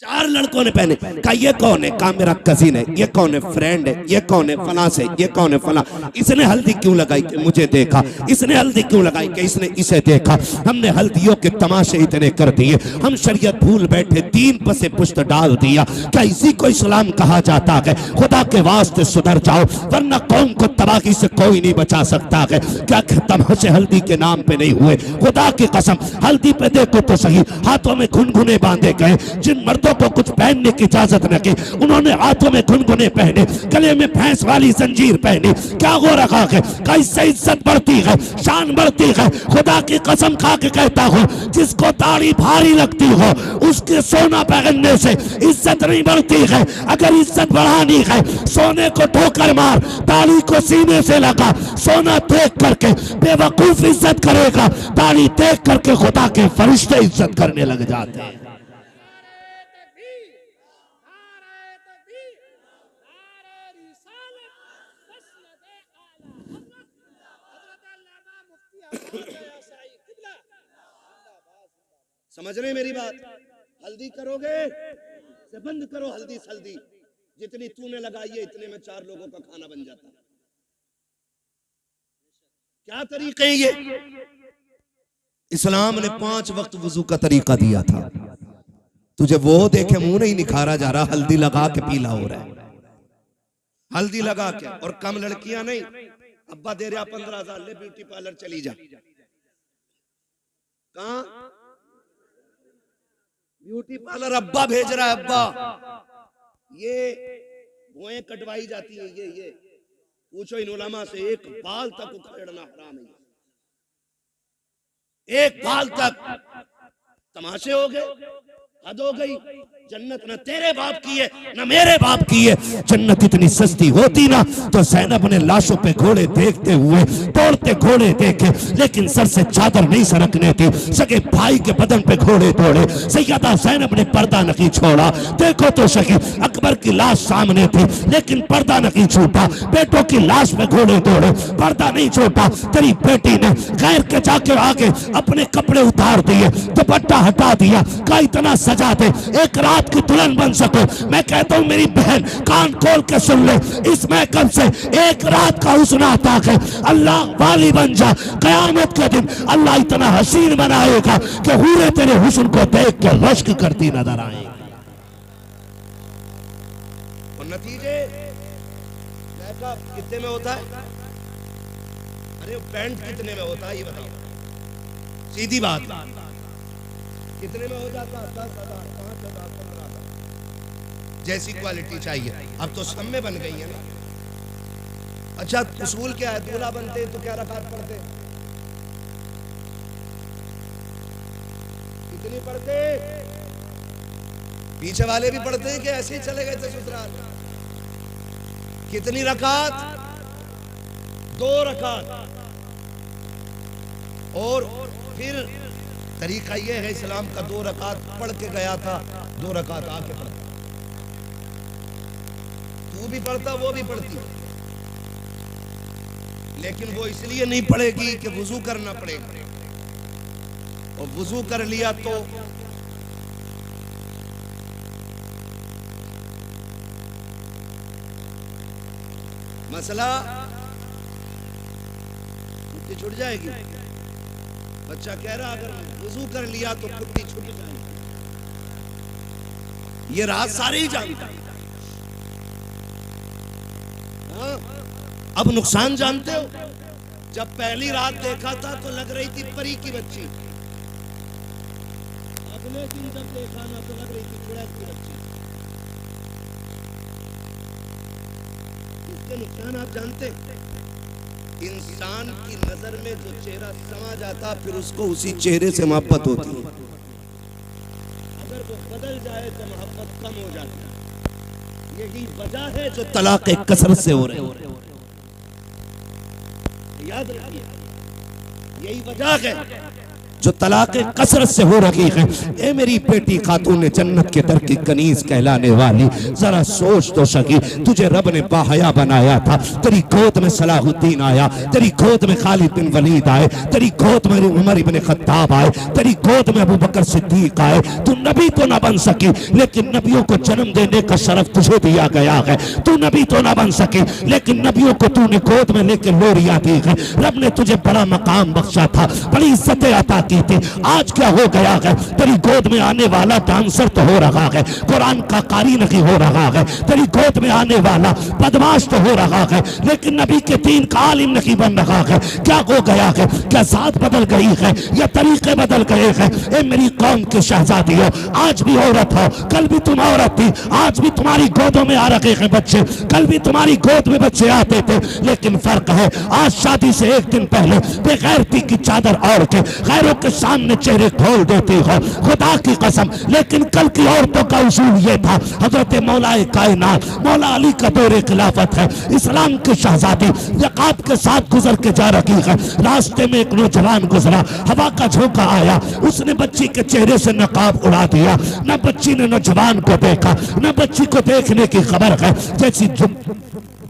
4 लड़कों ने पहने। कहा ये कौन है? कहा मेरा कजिन है। ये कौन है? फ्रेंड है। ये कौन है? फला से। ये कौन है? फला। इसने हल्दी क्यों लगाई? कि मुझे देखा। इसने हल्दी क्यों लगाई? कि इसने इसे देखा। हमने हल्दियों के तमाशे इतने कर दिए, हम शरीयत भूल बैठे, दीन पर से पुष्ट डाल दिया। क्या इसी को इस्लाम कहा जाता है? खुदा के वास्ते सुधर जाओ, वरना कौम को तबाही से कोई नहीं बचा सकता है। क्या तमाशे हल्दी के नाम पे नहीं हुए? खुदा की कसम, हल्दी पे देखो तो सही, हाथों में घुनघुने बांधे गए। जिन मर्दों को कुछ पहनने की इजाजत न की, उन्होंने हाथों में घुनघुने पहने, गले में भैंस वाली जंजीर पहनी। क्या हो रखा है? कैसे इज्जत बढ़ती है, शान बढ़ती है। खुदा की कसम खा के कहता हूं, जिसको दाढ़ी भारी लगती हो उसके सोना पहनने से इज्जत नहीं बढ़ती है। अगर इज्जत बढ़ानी है, सोने को ठोकर मार, दाढ़ी को सीने से लगा। सोना देख करके बेवकूफ इज्जत करेगा, दाढ़ी देख करके खुदा के फरिश्ते इज्जत करने लग जाते हैं। समझ रहे मेरी बात? हल्दी करोगे से बंद करो हल्दी सल्दी। जितनी तूने लगाई है इतने में 4 लोगों का खाना बन जाता। क्या तरीके ये? इस्लाम ने 5 वक्त वुजू का तरीका दिया था। तुझे वो देखे मुंह नहीं निखारा जा रहा, हल्दी लगा के पीला हो रहा है। हल्दी लगा के, और कम लड़कियां नहीं। अब्बा दे रहा 15,000, ले ब्यूटी पार्लर चली जा। कहां? ब्यूटी पार्लर अब्बा भेज रहा है। अब्बा ये भुएं कटवाई जाती है। ये पूछो इन उलमा से, एक बाल तक उखेड़ना हराम है। एक बाल तक। तमाशे हो गए, हद हो गई। जन्नत न तेरे बाप की है न मेरे बाप की है। जन्नत इतनी सस्ती होती ना तो ज़ैनब ने लाशों पे घोड़े देखते हुए दौड़ते घोड़े देखे, लेकिन सर से चादर नहीं सरकने थी। सगे भाई के बदन पे घोड़े दौड़े, सैयदा ज़ैनब ने पर्दा नहीं छोड़ा। देखो तो सही, अकबर की लाश सामने थी लेकिन पर्दा नहीं छूटा। बेटों की लाश पे घोड़े दौड़े, पर्दा नहीं छूटा। तेरी बेटी ने गैर के जाके आगे अपने कपड़े उतार दिए, दुपट्टा हटा दिया। का इतना सजा दे एक रात की दुल्हन बन सको। मैं कहता हूं मेरी बहन कान खोल के सुन ले, इस महकम से एक रात का हुस्न आता है। अल्लाह वाली बन जा, कयामत के दिन अल्लाह इतना हसीन बनाएगा कि हूरें तेरे हुस्न को देख के रश्क करती नजर आएगी। और नतीजे मेकअप कितने में होता है? अरे पैंट कितने में होता है ये बताओ, सीधी बात। कितने में हो जाता? 10,000, 5,000, 15,000 जैसी क्वालिटी चाहिए। अब तो सब में बन गई है ना। अच्छा उसूल क्या है? दूल्हा बनते तो क्या रकात पढ़ते? कितनी पढ़ते? पीछे वाले भी पढ़ते हैं कि ऐसे ही चले गए थे ससुराल? कितनी रकात? 2 रकात। और फिर तरीका यह है इस्लाम का, 2 रकात पढ़ के गया था, 2 रकात आके पढ़ता। तू भी पढ़ता, वो भी पढ़ती, लेकिन वो इसलिए नहीं पढ़ेगी कि वुजू करना पड़ेगा। और वुजू कर लिया तो मसला छूट जाएगी। बच्चा कह रहा अगर वुजू कर लिया तो पुट्टी छूट जाएगी। ये राज सारे ही जानते हैं। अब नुकसान जानते हो? जब पहली रात देखा था तो लग रही थी परी की बच्ची, अगले दिन जब देखा ना तो लग रही थी कुरैश की बच्ची। इसके नुकसान आप जानते हैं? इंसान की नजर में जो चेहरा समा जाता फिर उसको उसी चेहरे से मोहब्बत होती है। अगर वो बदल जाए तो मोहब्बत कम हो जाती है। यही वजह है जो तलाक कसरत से हो रहे हो, याद रखिए, यही वजह है जो तलाक कसरत से हो रही है। ए मेरी बेटी खातून जन्नत के दर की कनीज कहलाने वाली, जरा सोच तो सकी, तुझे रब ने बाहया बनाया था, तेरी गोद में सलाहुद्दीन आया, तेरी गोद में खालिद बिन वलीद आए, तेरी गोद में उमर इब्न खत्ताब आए, तेरी गोद में अबू बकर सिद्दीक आए। तू नबी तो ना बन सकी, लेकिन नबियों को जन्म देने का शरफ तुझे दिया गया है। तू नबी तो ना बन सकी, लेकिन नबियों को तूने गोद में लेकर लोरियां दी है। रब ने तुझे बड़ा मकाम बख्शा था, बड़ी इज्जतें अता की थी। आज क्या हो गया है, तेरी गोद में आने वाला डांसर तो हो रहा है, कुरान का कारी नहीं हो रहा है। तेरी गोद में आने वाला बदमाश तो हो रहा है, लेकिन नबी के दीन का आलिम नहीं बन रहा है। क्या हो गया है, क्या जात बदल गई है या तरीके बदल गए हैं? ए मेरी कौम के शहजादी हो, आज भी औरत हो, कल भी तुम औरत थी, आज भी तुम्हारी गोदों में आ रखे हैं बच्चे, कल भी तुम्हारी गोद में बच्चे आते थे। लेकिन फर्क है, आज शादी से एक दिन पहले बेगैरती की चादर ओढ़ के गैरों के सामने चेहरे खोल देती हो, खुदा की कसम। लेकिन कल की औरतों का उसूल ये था, हजरत मौलाए कायनात मौला अली का दौरे खिलाफत है, इस्लाम की शहजादी यकात के साथ गुजर के जा रही है। रास्ते में एक नौजवान गुजरा, हवा का झोंका आया, उसने बच्ची के चेहरे से नकाब उड़ा दिया। न बच्ची ने नौजवान को देखा, न बच्ची को देखने की खबर है। जैसी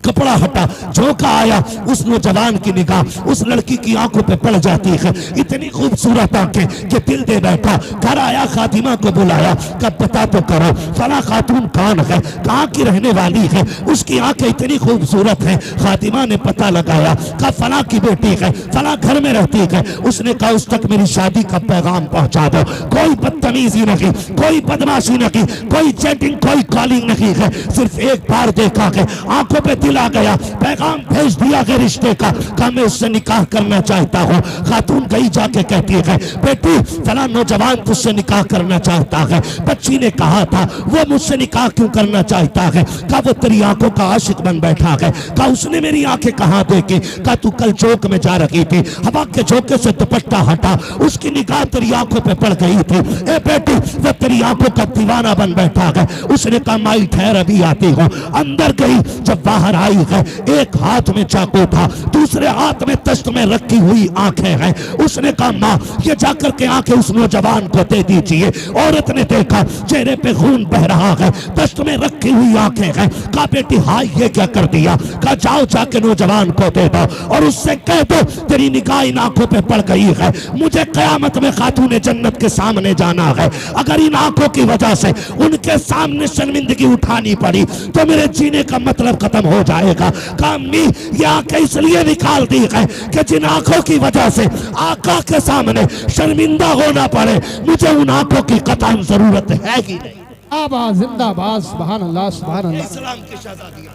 कपड़ा हटा, झोंका आया, उस नौजवान की निगाह उस लड़की की आंखों पे पड़ जाती है। इतनी खूबसूरत आंखें कि दिल दे बैठा। घर आया, खातिमा को बुलाया, कब पता तो करो फला खातून कौन है, कहाँ की रहने वाली है, उसकी आंखें इतनी खूबसूरत हैं। खातिमा ने पता लगाया, कहा फला की बेटी है, फला घर में रहती है। उसने कहा उस तक मेरी शादी का पैगाम पहुंचा दो। कोई बदतमीजी नहीं, कोई बदमाशी नहीं, कोई चैटिंग, कोई कॉलिंग नहीं है। सिर्फ एक बार देखा है, आंखों पे दिल आ गया, पैगाम भेज दिया है रिश्ते का, कहा मैं उससे निकाह करना चाहता हूँ। खातून गई जाके कहती है, बेटी फला नौजवान तुझसे निकाह करना चाहता है। बच्ची ने कहा था वो मुझसे निकाह क्यों करना चाहता है? कहा वो तेरी आंखों का आशिक बन बैठा है। कहा उसने मेरी आंखें कहाँ देखी? कहा तू कल चौक में जा रही थी, हवा के झोंके से दुपट्टा हटा, उसकी निगाह तेरी आंखों पे पड़ गई थी। ए बेटी वो तेरी आंखों का दीवाना बन बैठा है। उसने कहा माई ठहर अभी आती हूँ। अंदर गई, जब बाहर आई है, एक हाथ में चाकू था, दूसरे हाथ में तश्त में रखी हुई आंखें हैं। उसने कहा माँ ये जाकर के आंखें उस नौजवान को दे दीजिए। औरत ने देखा चेहरे पे खून बह रहा है, तश्त में रखी हुई आंखें हैं। कहा बेटी हाय ये क्या कर दिया? कहा जाओ जाके नौजवान को दे दो और उससे कह दो तेरी निगाह इन आंखों पे पड़ गई है, मुझे कयामत में खातून जन्नत के सामने जाना है। अगर इन आंखों की वजह से उनके सामने शर्मिंदगी उठानी पड़ी तो मेरे जीने का मतलब खत्म हो जाएगा। कामी ये आंखें इसलिए निकाल दी है कि जिन आंखों की वजह से आका के सामने शर्मिंदा होना पड़े, मुझे उन आंखों की कतई जरूरत है कि नहीं। आबाद जिंदाबाद, सुभान अल्लाह सुभान अल्लाह। इस्लाम की शहजादियां,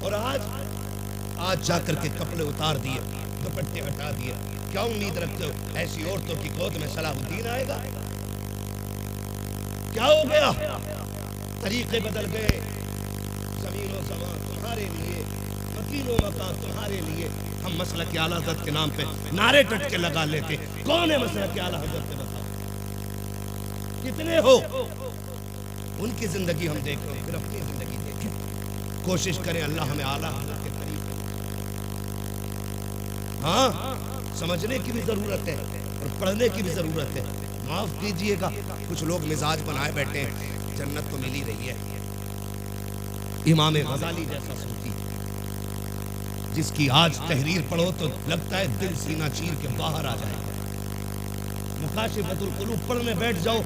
और आज जाकर के कपड़े उतार दिए, दुपट्टे हटा दिए। क्या उम्मीद रखते हो ऐसी औरतों की गोद में सलाहुद्दीन आएगा? क्या हो गया? तरीके बदल गए। जमीन और ज़मान तुम्हारे लिए, मकीन और मकान तुम्हारे लिए। हम मसलक के आला हज़रत के नाम पे नारे टटके लगा लेते। कौन है मसलक के आला हज़रत के? बताओ कितने हो? उनकी जिंदगी हम देख रहे हैं, फिर अपनी जिंदगी देखें। कोशिश करें अल्लाह हमें आला हज़रत के करीब। हाँ, समझने की भी जरूरत है और पढ़ने की भी जरूरत है। माफ कीजिएगा, कुछ लोग मिजाज बनाए बैठे हैं, जन्नत तो मिल ही रही है। इमाम गजाली जैसा सूफी जिसकी आज तहरीर पढ़ो तो लगता है दिल सीना चीर के बाहर आ जाएगा। मुकाशिफतुल कुलूब पढ़ने बैठ जाओ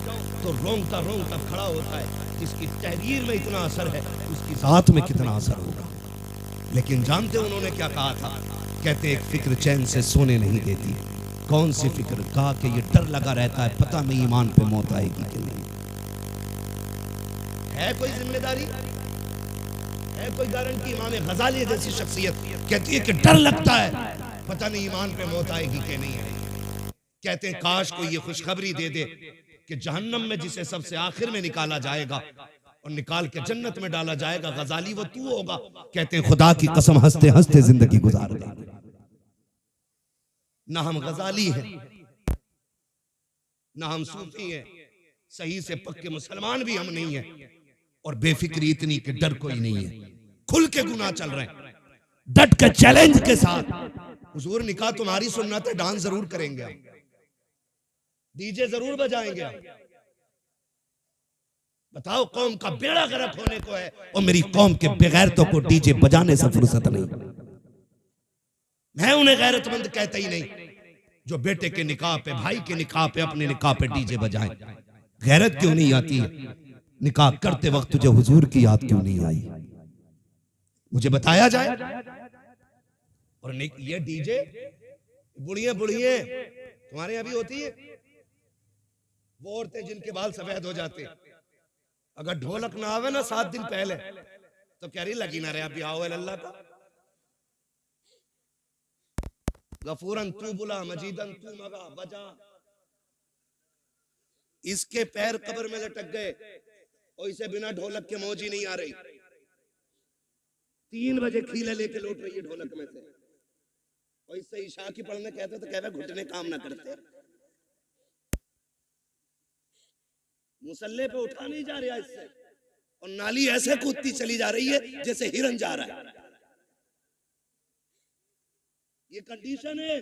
तो रोंगटा रोंगटा खड़ा होता है। जिसकी तहरीर में इतना असर है उसकी जात में कितना असर होगा। लेकिन जानते उन्होंने क्या कहा था? कहते एक फिक्र चैन से सोने नहीं देती। कौन सी फिक्र? कहा कि ये डर लगा रहता है पता नहीं ईमान पे मौत आएगी कि नहीं। है कोई जिम्मेदारी, है कोई गारंटी? इमाम गजाली जैसी शख्सियत कहती है कि डर लगता है पता नहीं ईमान पे मौत आएगी कि नहीं है। कहते हैं काश कोई ये खुशखबरी दे दे कि जहन्नम में जिसे सबसे आखिर में निकाला जाएगा और निकाल के जन्नत में डाला जाएगा, गजाली वो तू होगा। कहते हैं खुदा की कसम हंसते हंसते जिंदगी गुजार गई। ना हम गजाली हैं, ना हम सूफी हैं, सही से पक्के मुसलमान भी हम नहीं हैं, और बेफिक्री इतनी कि डर कोई नहीं है, खुल के गुनाह चल रहे हैं, डट के चैलेंज के साथ। हुजूर निकाह तुम्हारी सुन्नत है, डांस जरूर करेंगे हम, डीजे जरूर बजाएंगे हम। बताओ, कौम का बेड़ा गर्क होने को है और मेरी कौम के बेगैरतों को डीजे बजाने से फुर्सत नहीं। मैं उन्हें गैरतमंद कहता ही नहीं जो बेटे के निकाह पे, भाई के निकाह पे, अपने निकाह पे डीजे बजाएं। गैरत क्यों नहीं आती है? निकाह करते वक्त तुझे हुजूर की याद क्यों नहीं आई? मुझे बताया जाए। और ये डीजे बुढ़िए बुढ़िए तुम्हारे यहां भी होती है, वो औरतें जिनके बाल सफेद हो जाते हैं, अगर ढोलक ना आवे ना 7 दिन पहले तो कह रही लगी ना रहे अभी आओ अल्लाह का। गफूरन तू बुला, मजीदन तू मगा बजा। इसके पैर कब्र में लटक गए और इसे बिना ढोलक के मौज ही नहीं आ रही। 3 बजे खीले लेके लौट रही है ढोलक में से, और इससे ईशा की पढ़ने कहते तो कहते घुटने काम ना करते, मुसल्ले पे उठा नहीं जा रहा इससे, और नाली ऐसे कूदती चली जा रही है जैसे हिरन जा रहा है। ये कंडीशन है।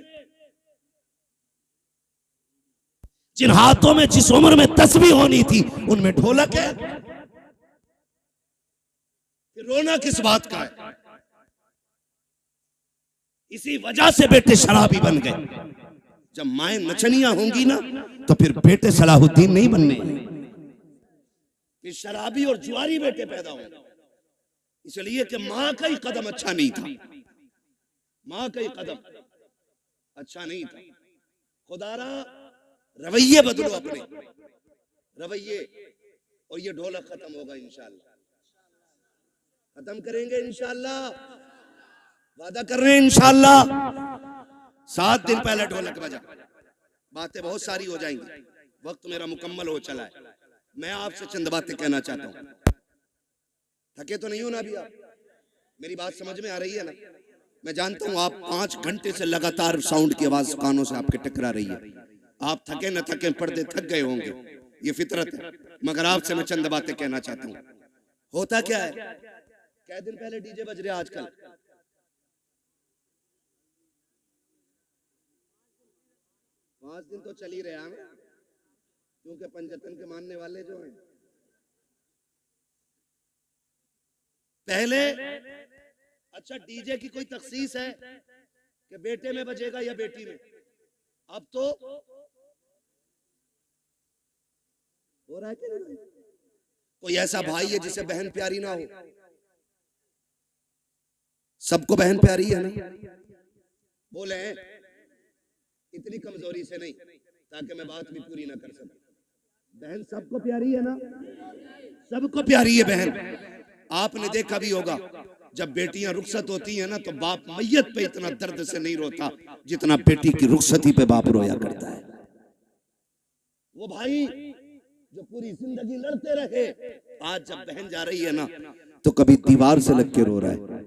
जिन हाथों में जिस उम्र में तस्बीह होनी थी उनमें ढोलक है, फिर रोना किस बात का है? इसी वजह से बेटे शराबी बन गए। जब माएं नचनियां होंगी ना तो फिर बेटे सलाहुद्दीन नहीं बनने, फिर शराबी और जुआरी बेटे पैदा होंगे। इसलिए कि मां का ही कदम अच्छा नहीं था, मां का ही कदम अच्छा नहीं था। खुदारा रवैये बदलो, अपने रवैये, और ये ढोलक खत्म होगा इंशाअल्लाह। खत्म करेंगे इंशाअल्लाह, वादा कर रहे हैं इंशाअल्लाह। 7 दिन पहले ढोलक बजा, बातें बहुत सारी हो जाएंगी, वक्त मेरा मुकम्मल हो चला है। मैं आपसे चंद बातें कहना चाहता हूं। थके तो नहीं हो ना अभी आप? मेरी बात समझ में आ रही है ना? मैं जानता हूं आप 5 घंटे से लगातार साउंड की आवाज कानों से आपके टकरा रही है। आप थके न थके पर्दे थक गए होंगे, ये फितरत है। मगर आपसे मैं चंद बातें कहना चाहता हूं। होता क्या है, क्या दिन पहले डीजे बज रहे आजकल? पांच दिन तो चल ही रहे हैं, क्योंकि पंजतन के मानने वाले जो हैं पहले। अच्छा, डीजे की कोई तखसीस है कि बेटे में बजेगा या बेटी में? अब तो हो रहा है कि नहीं? कोई ऐसा भाई है जिसे बहन प्यारी ना हो? सबको बहन प्यारी है ना? बोले इतनी कमजोरी से नहीं, ताकि मैं बात भी पूरी ना कर सकूं। बहन सबको प्यारी है ना? सबको प्यारी है बहन। आपने देखा भी होगा जब बेटियां रुखसत होती हैं ना तो बाप मैयत पे इतना दर्द से नहीं रोता जितना बेटी की रुखसती पे बाप रोया करता है। वो भाई जो पूरी जिंदगी लड़ते रहे, आज जब बहन जा रही है ना तो कभी दीवार से लग के रो रहा है,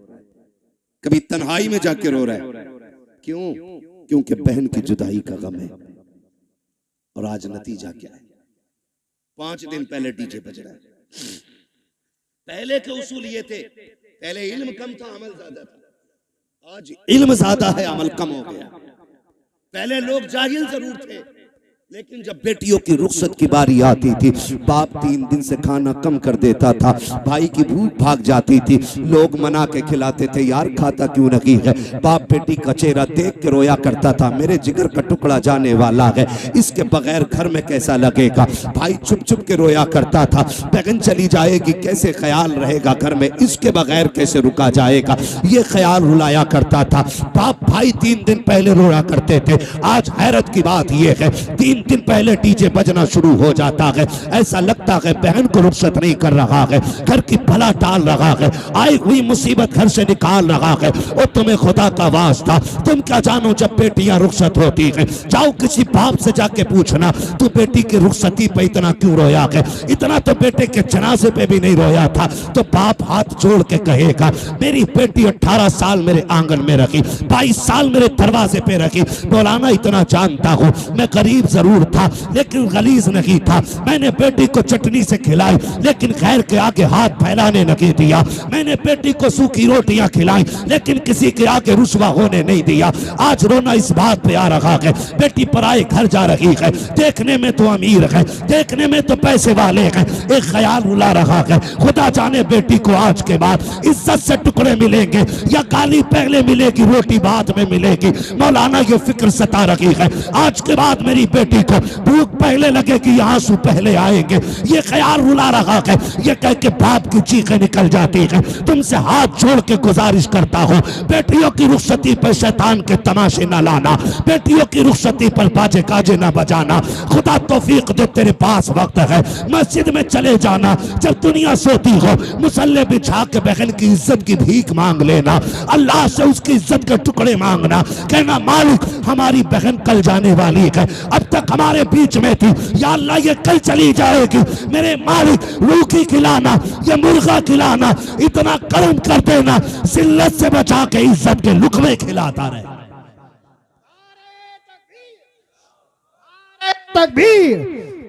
कभी तन्हाई में जाके रो रहा है। क्यों? क्योंकि बहन की जुदाई का गम है। और आज नतीजा क्या है? 5 दिन पहले डीजे बज रहा है। पहले के उसूल ये थे, पहले इल्म कम था, अमल ज्यादा था। आज इल्म ज्यादा है, अमल कम हो गया। पहले लोग जाहिल जरूर थे, लेकिन जब बेटियों की रुखसत की बारी आती थी, बाप 3 दिन से खाना कम कर देता था, भाई की भूख भाग जाती थी, लोग मना के खिलाते थे, यार खाता क्यों नहीं है? बाप बेटी का चेहरा देख के रोया करता था, मेरे जिगर का टुकड़ा जाने वाला है, इसके बगैर घर में कैसा लगेगा? भाई चुप चुप के रोया करता था, बहन चली जाएगी कैसे ख्याल रहेगा घर में, इसके बगैर कैसे रुका जाएगा? ये ख्याल रुलाया करता था। बाप भाई 3 दिन पहले रोया करते थे। आज हैरत की बात यह है, 3 दिन पहले डीजे बजना शुरू हो जाता है। ऐसा लगता है बहन को रुखसत नहीं कर रहा है, घर की भला टाल रहा है, आई हुई मुसीबत घर से निकाल रहा है। और तुम्हें खुदा का वास्ता, तुम क्या जानो जब बेटियां रुखसत होती हैं? जाओ किसी बाप से जाके पूछना, तू बेटी की रुखसती पे इतना क्यों रोया है? इतना तो बेटे के जनाजे पे भी नहीं रोया था। तो बाप हाथ जोड़ के कहेगा, मेरी बेटी 18 साल मेरे आंगन में रखी, 22 साल मेरे दरवाजे पे रखी, मौलाना इतना जानता हूं मैं गरीब जरूर जरूर था लेकिन गलीज नहीं था। मैंने बेटी को चटनी से खिलाई लेकिन खैर के आगे हाथ फैलाने नहीं दिया। मैंने बेटी को सूखी रोटियां खिलाई लेकिन किसी के आगे रुसवा होने नहीं दिया। आज रोना इस बात पे आ रहा है बेटी पराए घर जा रही है, देखने में तो अमीर है, देखने में तो पैसे वाले हैं, एक ख्याल रुला रहा है खुदा जाने बेटी को आज के बाद इज्जत से टुकड़े मिलेंगे या गाली पहले मिलेगी रोटी बाद में मिलेगी। मौलाना ये फिक्र सता रही है आज के बाद मेरी बेटी को भूख पहले लगेगी आंसू पहले आएंगे। ये ख्याल रुला रहा है। ये कह के बाप की चीखें निकल जाती है। तुमसे हाथ जोड़ के गुजारिश करता हूँ बेटियों की रुखसती पर शैतान के तमाशे न लाना, बेटियों की रुखसती पर बाजे काजे न बजाना। खुदा तौफीक दे तेरे पास वक्त है, मस्जिद में चले जाना जब दुनिया सोती हो, मुसल्ले बिछा के बहन की इज्जत की भीख मांग लेना, अल्लाह से उसकी इज्जत के टुकड़े मांगना, कहना मालिक हमारी बहन कल जाने वाली है, अब तक हमारे बीच में थी, या अल्लाह ये कल चली जाएगी, मेरे मालिक रूखी खिलाना ये मुर्गा खिलाना, इतना करम कर देना जिल्लत से बचा के इज्जत के लुकमे खिलाता रहे। तकबीर,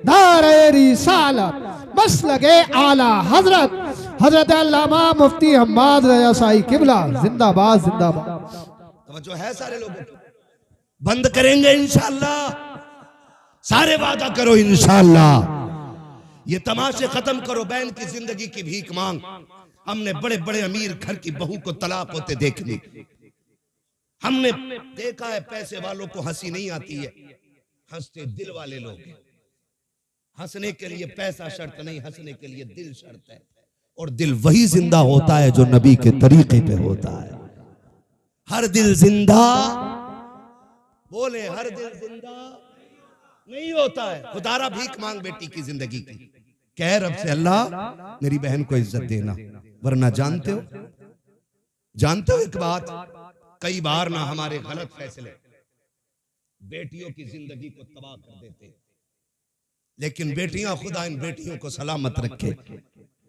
नारे रिसालत, मसलके आला हजरत हजरत अल्लामा मुफ्ती हम्माद रजा साई किबला जिंदाबाद जिंदाबाद। तवज्जो है सारे लोगों की? बंद करेंगे इंशाअल्लाह, सारे वादा करो इंशाअल्लाह। ये तमाशे खत्म करो, बहन की जिंदगी की भीख मांग। हमने बड़े बड़े अमीर घर की बहू को तलाक होते देख ली, हमने देखा है पैसे वालों को हंसी नहीं आती है, हंसते दिल वाले लोग हैं। हंसने के लिए पैसा शर्त नहीं, हंसने के लिए दिल शर्त है, और दिल वही जिंदा होता है जो नबी के तरीके पे होता है। हर दिल जिंदा, बोले हर दिल जिंदा नहीं होता है। खुदारा भीख मांग बेटी की जिंदगी की, कह रब से अल्लाह मेरी बहन को इज्जत देना, वरना जानते हो एक बात, कई बार ना हमारे गलत फैसले बेटियों की जिंदगी को तबाह कर देते हैं, लेकिन बेटियां खुदा इन बेटियों को सलामत रखे।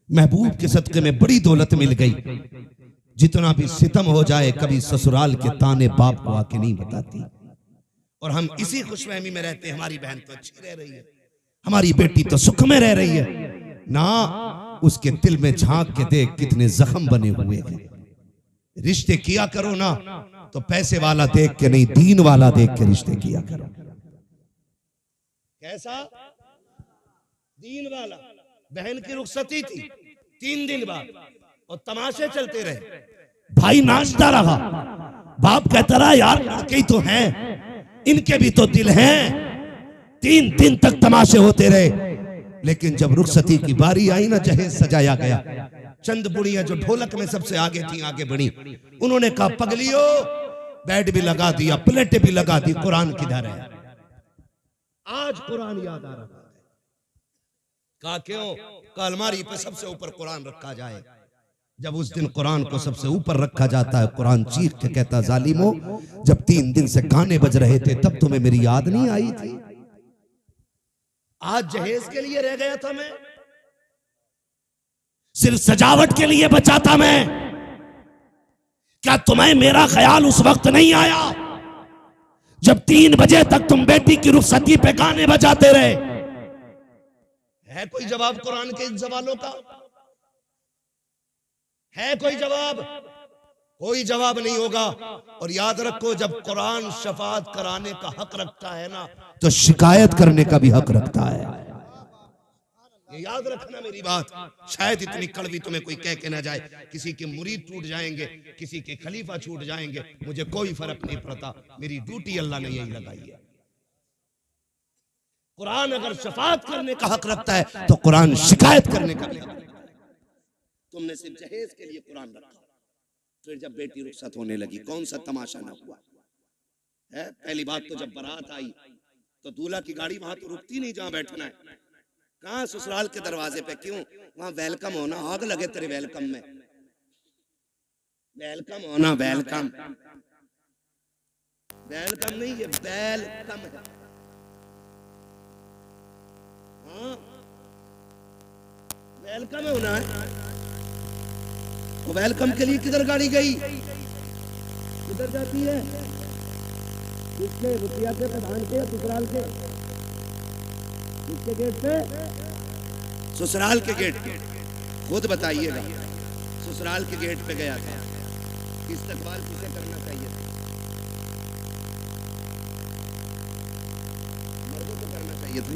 महबूब के सदके में बड़ी दौलत मिल गई। जितना भी सितम हो जाए कभी ससुराल के ताने बाप को आके नहीं बताती, और हम इसी खुशफहमी में रहते हैं हमारी बहन तो अच्छी रह रही है, हमारी बेटी तो सुख में रह रही है। ना उसके दिल में झांक के देख कितने जख्म बने हुए हैं। रिश्ते किया करो ना तो पैसे वाला देख के नहीं, दीन वाला देख के रिश्ते किया करो। कैसा दीन वाला? बहन की रुखसती थी 3 दिन बाद और तमाशे चलते रहे, भाई नाचता रहा, बाप कहता रहा यार लड़के ही तो हैं, इनके भी तो दिल हैं। 3 दिन तक तमाशे होते रहे, लेकिन जब रुखसती की बारी आई ना, जहेज सजाया गया, चंद बुढ़ियां जो ढोलक में सबसे आगे थी आगे बढ़ी, उन्होंने कहा पगलियो बेड भी लगा दिया, प्लेटें भी लगा दी, कुरान किधर है? आज कुरान याद आ रहा है। कहा क्यों? कहा अलमारी पे सबसे ऊपर कुरान रखा जाए। जब उस दिन कुरान को सबसे ऊपर रखा जाता है, कुरान चीख के कहता जालिमो जब 3 दिन से गाने बज रहे थे तब तुम्हें मेरी याद नहीं आई थी? आज जहेज के लिए रह गया था मैं, सिर्फ सजावट के लिए बचा था मैं। क्या तुम्हें मेरा ख्याल उस वक्त नहीं आया जब 3 बजे तक तुम बेटी की रुखसती पे गाने बजाते रहे? है कोई जवाब कुरान के इन सवालों का? है कोई जवाब? कोई जवाब नहीं होगा। और याद रखो, जब कुरान शफाअत कराने का हक रखता है ना, तो शिकायत करने का भी हक रखता है। ये याद रखना मेरी बात। शायद इतनी कड़वी तुम्हें कोई कह के ना जाए, किसी के मुरीद टूट जाएंगे, किसी के खलीफा छूट जाएंगे, मुझे कोई फर्क नहीं पड़ता, मेरी ड्यूटी अल्लाह ने यही लगाई है। कुरान अगर शफाअत करने का हक रखता है तो कुरान शिकायत करने का भी हक रखता है। तुमने सिर्फ जहेज के लिए कुरान रखा, फिर जब बेटी रुखसत होने लगी कौन सा तमाशा ना हुआ है? पहली बात तो जब बारात आई तो दूल्हा की गाड़ी वहां तो रुकती नहीं जहां बैठना है, कहां ससुराल के दरवाजे पे, क्यों? वहां वेलकम होना, आग लगे तेरे वेलकम में, वेलकम होना, वेलकम वेलकम नहीं, ये वेलकम है। हाँ वेलकम होना है। तो वेलकम के लिए किधर गाड़ी गई? किधर जाती है? किसके? रुपया के, प्रधान के, ससुराल के? किसके गेट पे? ससुराल के गेट पे। खुद बताइएगा, ससुराल के गेट पे गया था, इस्तकबाल किसे करना चाहिए था? मर्दों को करना चाहिए था।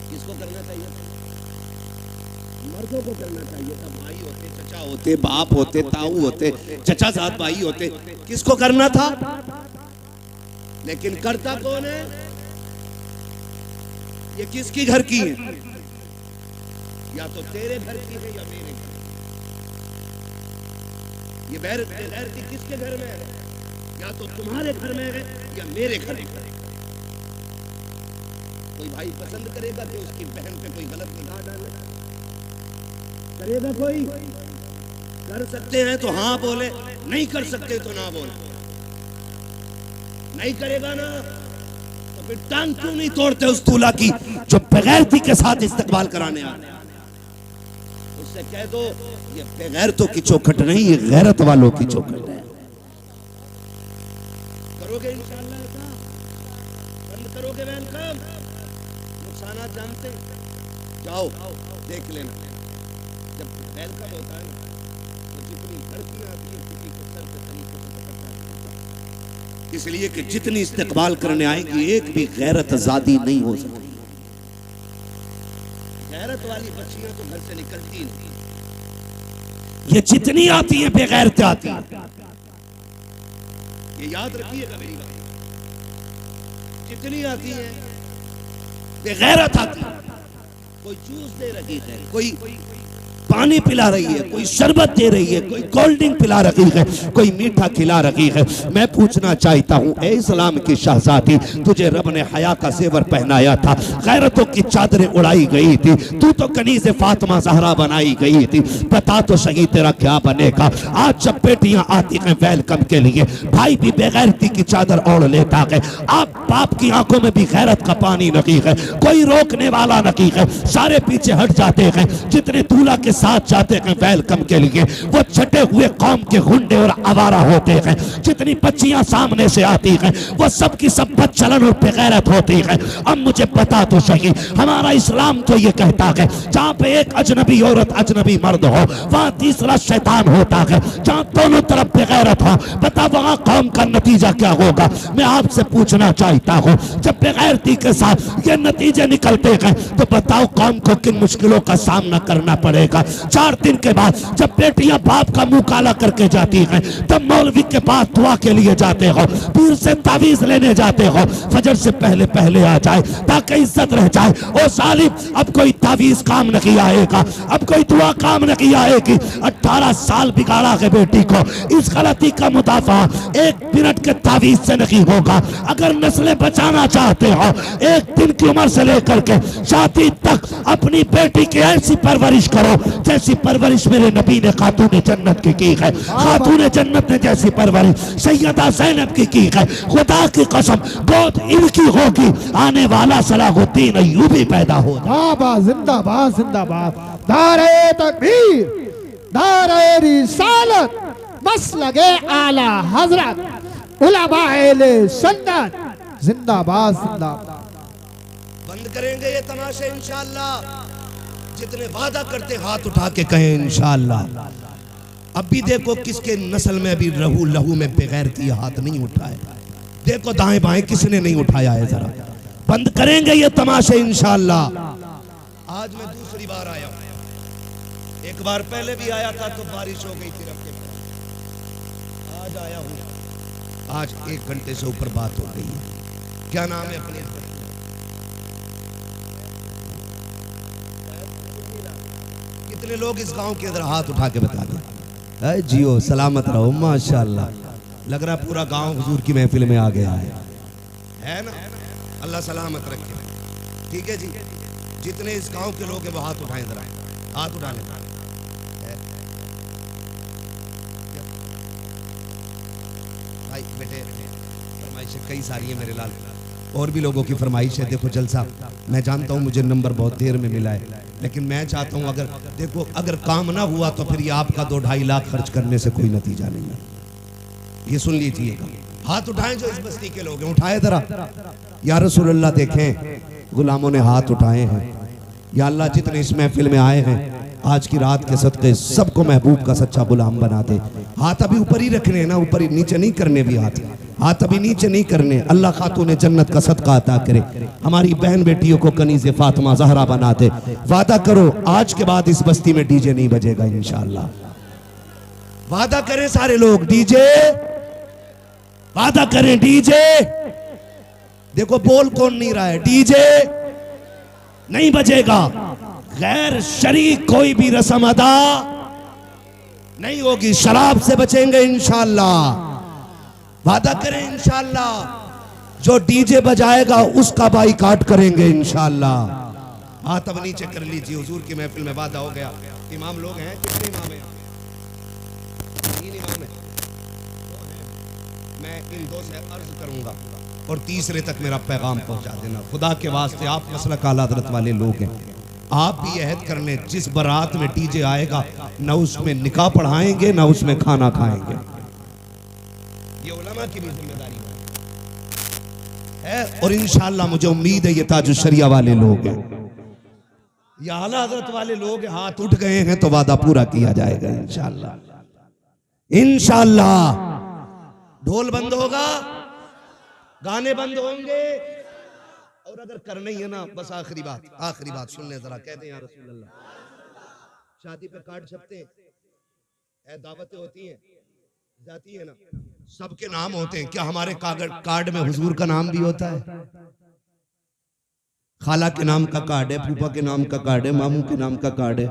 किसको करना चाहिए था? मर्दों को करना चाहिए था। भाई होते, चचा होते, बाप होते, ताऊ होते, चचा साथ भाई होते, किसको करना था? लेकिन करता कौन है? ये किसकी घर की है? या तो तेरे घर की है या मेरे घर। ये गैर की किसके घर में है? या तो तुम्हारे घर में है या मेरे घर में। कोई भाई पसंद करेगा कि उसकी बहन पे कोई गलत निगाह डाले? करेगा कोई? कर सकते हैं तो हाँ बोले, नहीं कर सकते तो ना बोले। नहीं करेगा ना तो फिर टांग क्यों नहीं तोड़ते उस दूल्हा की जो बेगैरती के साथ इस्तकबाल कराने आ रहे हैं? उससे कह दो ये बेगैरतों की चौखट नहीं, ये गैरत वालों की चौखट है। करोगे इंशाअल्लाह ऐसा? बंद करोगे वेलकम? नुकसानात जानते जाओ देख लेना। जब वेलकम होता है तो जितनी लड़कियां आती है किसी को सर पे तरीके से पकड़ता है, इसलिए कि जितनी इस्तकबाल करने आएगी एक भी गैरत आजादी नहीं हो सकती। गैरत वाली बच्चियां तो घर से निकलती नहीं, ये जितनी आती है बेगैरत आती है। ये याद रखिएगा मेरी बात, जितनी आती है बेगैरत आती है। कोई जूस दे रही है, कोई पानी पिला रही है, कोई शरबत दे रही है, कोई कोल्ड ड्रिंक पिला रही है, कोई मीठा खिला रही है। मैं पूछना चाहता हूँ ए इस्लाम की शहजादी, तुझे रब ने हया का जेवर पहनाया था, गैरतों की चादरें उड़ाई गई थी, तू तो कनीज़े फातिमा ज़हरा बनाई गई थी, बता तो सही तेरा क्या बनेगा? आज जब बेटियां आती हैं वेलकम के लिए, भाई भी बेगैरती की चादर ओढ़ लेता है। आप बाप की आंखों में भी गैरत का पानी नहीं है, कोई रोकने वाला नहीं है, सारे पीछे हट जाते हैं। जितने दूल्हा के साथ जाते हैं वेलकम के लिए वो छटे हुए कौम के गुंडे और आवारा होते हैं। जितनी बच्चियां सामने से आती हैं वो सब की सब बदचलन और बेगैरत होती है। अब मुझे पता तो सही, हमारा इस्लाम तो ये कहता है जहाँ पे एक अजनबी औरत अजनबी मर्द हो वहाँ तीसरा शैतान होता है। जहाँ दोनों तरफ बेगैरत हो, बता वहाँ कौम का नतीजा क्या होगा? मैं आपसे पूछना चाहता हूँ, जब बेगैरती के साथ ये नतीजे निकलते हैं तो बताओ कौम को किन मुश्किलों का सामना करना पड़ेगा? 4 दिन के बाद जब बेटियां बाप का मुंह काला करके जाती हैं, तब मौलवी के पास दुआ के लिए जाते हो, पीर से तावीज लेने जाते हो, फजर से पहले पहले आ जाए ताकि इज्जत रह जाए। ओ सालिम, अब कोई तावीज काम नहीं आएगा, अब कोई दुआ काम नहीं आएगी। 18 साल बिगाड़ा है बेटी को, इस गलती का मुदाफा 1 मिनट के तावीज से नहीं होगा। अगर नस्लें बचाना चाहते हो, 1 दिन की उम्र से लेकर के शादी तक अपनी बेटी की ऐसी परवरिश करो जैसी परवरिश मेरे नबी ने खातून जन्नत की है। खातून जन्नत ने जैसी परवरिश सैयदा ज़ैनब की है। खुदा की कसम गोद इनकी होगी, आने वाला सलाहुद्दीन अय्यूबी पैदा होगा। जिंदाबाद जिंदाबाद। नारे तकबीर, नारे रिसालत, मसलगे आला हजरत, उलमाए सुन्नत, जिंदाबाद जिंदाबाद। बंद करेंगे ये तमाशे इंशाअल्लाह। जितने वादा करते हाथ उठा के कहें इंशाअल्लाह। अब भी देखो किसके नस्ल में अभी लहू में बेगैरती हाथ नहीं उठाए। देखो दाएं बाएं किसने नहीं उठाया है, जरा बंद करेंगे ये तमाशे इंशाअल्लाह। आज मैं दूसरी बार आया हूं, एक बार पहले भी आया था तो बारिश हो गई थी रफ्ते में। आज आया हूं, आज 1 घंटे से ऊपर बात हो गई है। क्या नाम है अपने? कितने लोग इस गांव के अंदर हाथ उठा के बता दें? जियो सलामत रहो, माशाअल्लाह। लग रहा पूरा गांव हुजूर की महफिल में आ गया है ना? अल्लाह सलामत रखे। ठीक है जी, जितने इस गांव के लोग हैं वो हाथ उठाएं, जरा हाथ उठा लें। भाई बेटे फरमाइशें कई सारी है मेरे लाल, और भी लोगों की फरमाइश है। देखो जलसा, मैं जानता हूँ मुझे नंबर बहुत देर में मिला है, लेकिन मैं चाहता हूँ अगर देखो अगर काम ना हुआ तो फिर ये आपका 2-2.5 लाख खर्च करने से कोई नतीजा नहीं है। ये सुन लीजिएगा, हाथ उठाएं जो इस बस्ती के लोग हैं, उठाए जरा। या रसूलुल्लाह देखें गुलामों ने हाथ उठाए हैं। या अल्लाह जितने इस महफिल में आए हैं आज की रात के सदक़े सबको महबूब का सच्चा गुलाम बना दे। हाथ अभी ऊपर ही रखने हैं ना, ऊपर ही, नीचे नहीं करने भी हाथ अभी नीचे नहीं करने। अल्लाह खातून जन्नत का सदका अता करे, हमारी बहन बेटियों को कनीज़े फातिमा ज़हरा बना दे। वादा करो आज के बाद इस बस्ती में डीजे नहीं बजेगा इंशाअल्लाह। वादा करें सारे लोग, डीजे वादा करें, डीजे। देखो बोल कौन नहीं रहा है, डीजे नहीं बजेगा। गैर शरीक कोई भी रस्म अदा नहीं होगी। शराब से बचेंगे इंशाअल्लाह। वादा करें इंशाअल्लाह। जो डीजे बजाएगा उसका बाइकाट करेंगे इंशाअल्लाह। हाथ अब नीचे कर लीजिए। हुजूर की महफिल में वादा हो गया। इमाम लोग हैं, कितने इमाम हैं? 3 इमाम हैं। मैं इन 2 से अर्ज करूंगा और तीसरे तक मेरा पैगाम पहुंचा देना। खुदा के वास्ते आप मसलक आला हज़रत वाले लोग हैं, आप भी अहद कर लें जिस बारात में डीजे आएगा ना उसमें निकाह पढ़ाएंगे ना उसमें खाना खाएंगे। ये उलमा की भी जिम्मेदारी है और इंशाअल्लाह मुझे उम्मीद है ये ताजुश शरिया वाले लोग हैं, ये आला हज़रत वाले लोग हाथ उठ गए हैं तो वादा पूरा किया जाएगा इंशाअल्लाह। इंशाअल्लाह ढोल बंद होगा, गाने बंद होंगे और अगर करना ही है ना, बस आखिरी बात सुन ले जरा, कहते हैं या रसूल अल्लाह, शादी पे कार्ड छपते हैं, दावतें होती हैं, जाती है ना, सबके नाम होते हैं। क्या हमारे कार्ड में हुजूर का नाम भी होता है? खाला के नाम का कार्ड है, फूफा के नाम का कार्ड है, मामू के नाम का कार्ड है,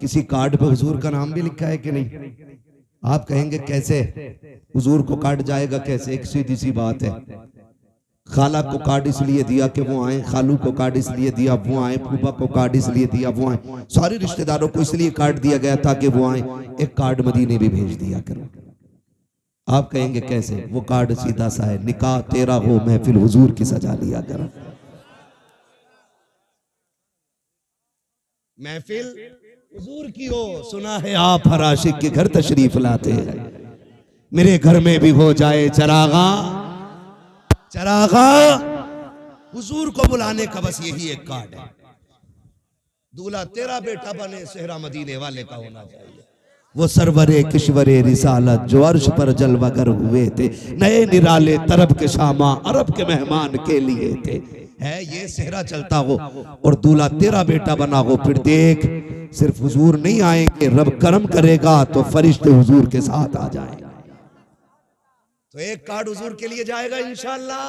किसी कार्ड पे हुजूर का नाम भी लिखा है कि नहीं? आप कहेंगे कैसे हुजूर को कार्ड जाएगा कैसे? एक सीधी सी बात है, खाला को कार्ड इसलिए दिया कि वो आए, खालू को कार्ड इसलिए दिया वो आए, फूफा को कार्ड इसलिए दिया वो आए, सारे रिश्तेदारों को इसलिए कार्ड दिया गया ताकि वो आए। एक कार्ड मदीने भी भेज दिया करो। आप कहेंगे कैसे? वो कार्ड सीधा सा है, निकाह तेरा हो महफिल हुजूर की सजा लिया करो। महफिल हुजूर की हो, सुना है आप हर आशिक के घर तशरीफ लाते हैं, मेरे घर में भी हो जाए चरागा। हुजूर को बुलाने का बस यही एक कार्ड है। दूल्हा तेरा बेटा बने, सेहरा मदीने वाले का होना चाहिए। वो सरवरे किश्वरे रिसालत जो अर्श पर जलवागर हुए थे, नए निराले तरब के शामा अरब के मेहमान के लिए थे। है ये सेहरा चलता हो और दूल्हा तेरा बेटा बना हो, फिर देख सिर्फ हुजूर नहीं आएंगे, रब करम करेगा तो फरिश्ते हुजूर के साथ आ जाएंगे। तो एक कार्ड हुजूर के लिए जाएगा इंशाअल्लाह।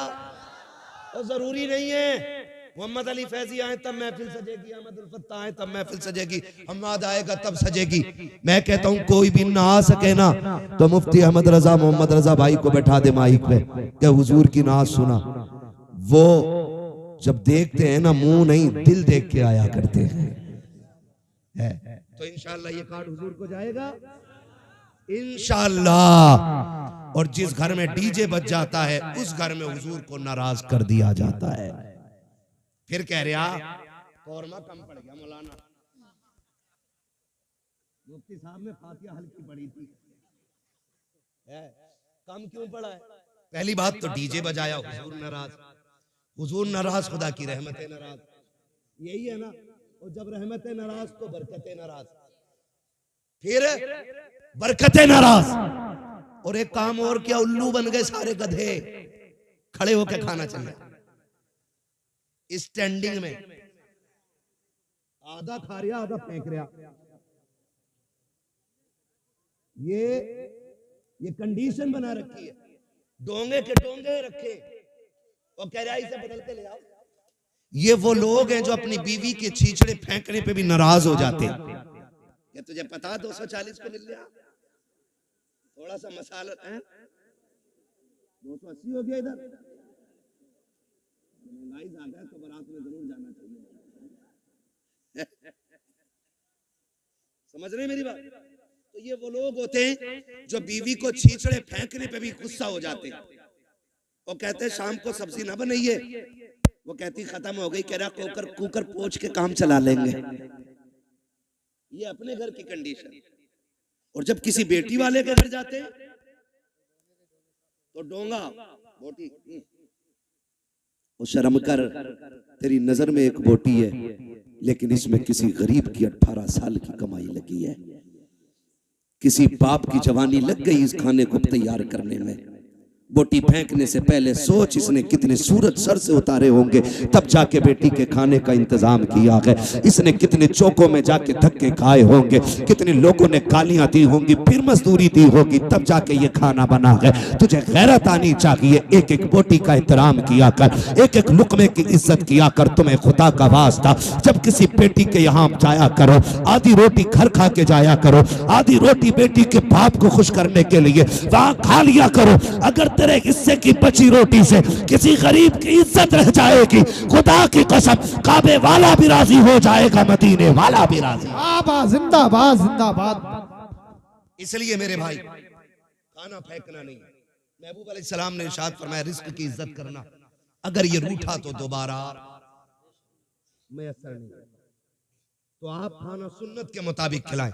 और जरूरी नहीं है मोहम्मद अली फैजी आए तब महफिल सजेगी, अहमद उल फत्ता आए तब महफिल सजेगी, हम्माद आएगा तब सजेगी। मैं कहता हूं कोई भी ना आ सके ना तो मुफ्ती अहमद रजा मोहम्मद रजा भाई को बैठा दे माइक पे कि हुजूर की नाज सुना। वो जब देखते हैं ना मुंह नहीं दिल देख के आया करते हैं। तो इंशाअल्लाह ये कार्ड हुजूर को जाएगा इंशाअल्लाह। और जिस घर में डीजे बज जाता है उस घर में हुजूर को नाराज कर दिया जाता है। फिर कह रहा कौरमा कम पड़ गया मौलाना, मुफ्ती साहब ने फातिहा हल्की पड़ी थी, कम क्यों पड़ा है? पहली बात तो डीजे बजाया, हुजूर नाराज, खुदा की रहमतें नाराज, यही है ना। और जब रहमतें नाराज तो बरकतें नाराज, फिर बरकतें नाराज। और एक काम और किया, उल्लू बन गए सारे गधे, खड़े होकर खाना चले स्टैंडिंग में, आधा खा रहा आधा फेंक रहा। ये कंडीशन बना रखी है, डोंगे के डोंगे रखे और कह रहा इसे बदल के ले आओ। ये वो लोग हैं जो अपनी बीवी के छींचड़े फेंकने पे भी नाराज हो जाते हैं। क्या तुझे पता 240 को मिल गया, थोड़ा सा मसाला है 280 हो गया, इधर महंगाई ज्यादा है तो बारात में जरूर जाना चाहिए। समझ रहे मेरी बात? तो ये वो लोग होते हैं जो बीवी को छींचड़े फेंकने पे भी गुस्सा हो जाते हैं। वो कहते हैं शाम को सब्जी ना बनाइए, वो कहती खत्म हो गई, कह रहा कुकर पोंछ के काम चला लेंगे। ये अपने घर की कंडीशन। और जब किसी बेटी वाले के घर जाते हैं तो डोंगा बोटी वो शर्म कर, तेरी नजर में एक बोटी है लेकिन इसमें किसी गरीब की 18 साल की कमाई लगी है, किसी बाप की जवानी लग गई इस खाने को तैयार करने में। बोटी फेंकने से पहले सोच इसने कितने सूरज सर से उतारे होंगे तब जाके बेटी के खाने का इंतजाम किया है, इसने कितने चौकों में जाके धक्के खाए होंगे, कितने लोगों ने गालियां दी होंगी, फिर मजदूरी दी होगी, तब जाके ये खाना बना है। तुझे गैरत आनी चाहिए, एक एक बोटी का एहतराम किया कर, एक एक लुकमे की इज्जत किया कर। तुम्हें खुदा का वास्ता जब किसी बेटी के यहाँ जाया करो, आधी रोटी घर खा के जाया करो, आधी रोटी बेटी के बाप को खुश करने के लिए वहां खा लिया करो। अगर तेरे हिस्से की बची रोटी से किसी गरीब की इज्जत रह जाएगी, खुदा की कसम काबे वाला भी राजी हो जाएगा, मदीने वाला भी राजी। जिंदाबाद जिंदाबाद। इसलिए मेरे भाई खाना फेंकना नहीं। महबूब अलैहिस्सलाम ने इरशाद फरमाया रिस्क की इज्जत करना, अगर ये रूठा तो दोबारा मैसर नहीं, तो आप खाना सुन्नत के मुताबिक खिलाएं।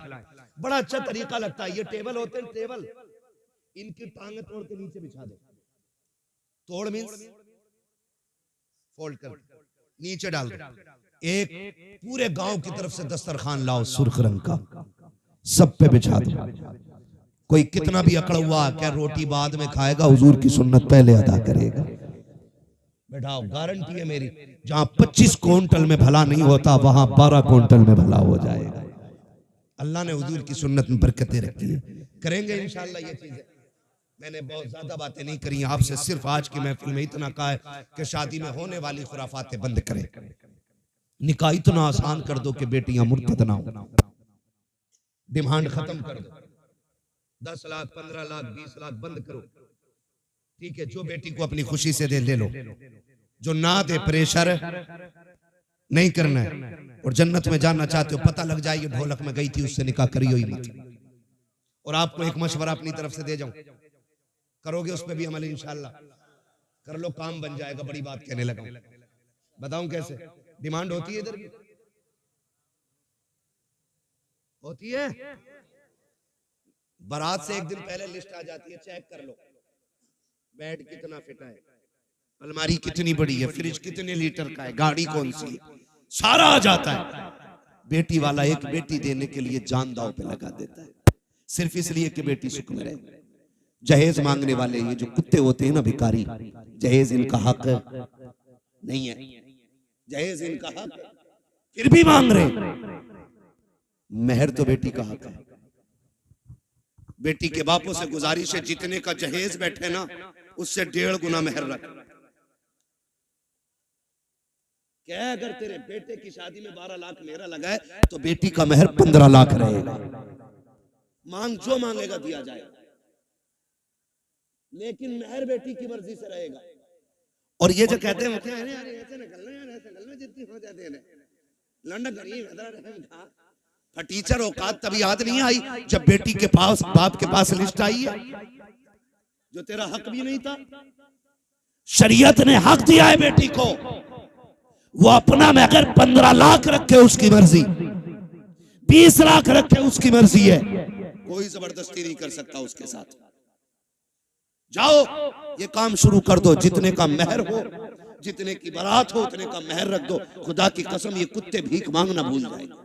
बड़ा अच्छा तरीका लगता है, ये टेबल होते हैं, टेबल इनकी टांगे तोड़ के नीचे बिछा दे, तोड़ मींस फोल्ड कर नीचे डाल दो, एक पूरे गांव की तरफ से दस्तरखान लाओ सुर्ख रंग का, सब पे बिछा दो। कोई कितना भी अकड़ हुआ क्या रोटी बाद में खाएगा, हुजूर की सुन्नत पहले अदा करेगा। बैठाओ, गारंटी है मेरी, जहां 25 क्विंटल में भला नहीं होता वहां 12 क्विंटल में भला हो जाएगा। अल्लाह ने हुजूर की सुन्नत में बरकतें रखी है, करेंगे इंशाअल्लाह ये चीजें। मैंने बहुत ज्यादा बातें नहीं करी आपसे, सिर्फ आज की महफिल में इतना कहा है कि शादी में होने वाली खुराफातें बंद करें, निकाह इतना आसान कर दो कि बेटियां मुर्तद ना हो, डिमांड खत्म कर दो, 10 लाख 15 लाख 20 लाख बंद करो, ठीक है। जो बेटी को अपनी खुशी से दे ले लो, जो ना दे प्रेशर नहीं करना है। और जन्नत में जाना चाहते हो, पता लग जाए ये ढोलक में गई थी उससे निकाह करियो ही मत। और आपको एक मशवरा अपनी तरफ से दे जाऊं, करोगे उस पर भी अमल इंशाअल्लाह, कर लो काम बन जाएगा। बड़ी बात कहने लगा, बताऊं कैसे? डिमांड होती है इधर की, होती है, बारात से एक दिन पहले लिस्ट आ जाती है, चेक कर लो बेड कितना फिटा है, अलमारी कितनी बड़ी है, फ्रिज कितने लीटर का है, गाड़ी कौन सी है, सारा आ जाता है। बेटी वाला एक बेटी देने के लिए जान दांव पे लगा देता है, सिर्फ इसलिए कि बेटी सुख में रहे। जहेज मांगने वाले ये जो कुत्ते होते हैं ना भिखारी, जहेज इनका हक नहीं है, जहेज इनका हक फिर भी मांग रहे। मेहर तो बेटी का हक है। बेटी के बापों से गुजारिश है जितने का जहेज बैठे ना उससे 1.5 गुना मेहर रख। क्या अगर तेरे बेटे की शादी में 12 लाख मेहरा लगाए तो बेटी का मेहर 15 लाख रहेगा। मांग जो मांगेगा दिया जाएगा, लेकिन मेहर बेटी की मर्जी से रहेगा। और ये जो कहते हैं ऐसे निकलना जितनी हो जाते हैं लंडा गरीब फटीचर औकात तभी याद नहीं आई जब बेटी के पास बाप के पास लिस्ट आई है जो तेरा हक भी नहीं था। शरीयत ने हक दिया है बेटी को, वो अपना में अगर 15 लाख रखे उसकी मर्जी, 20 लाख रखे उसकी मर्जी है, कोई जबरदस्ती नहीं कर सकता उसके साथ। जाओ ये काम शुरू कर दो, जितने का मेहर हो, जितने की बारात हो उतने का मेहर रख दो। खुदा की कसम ये कुत्ते भीख मांगना भूल जाएंगे।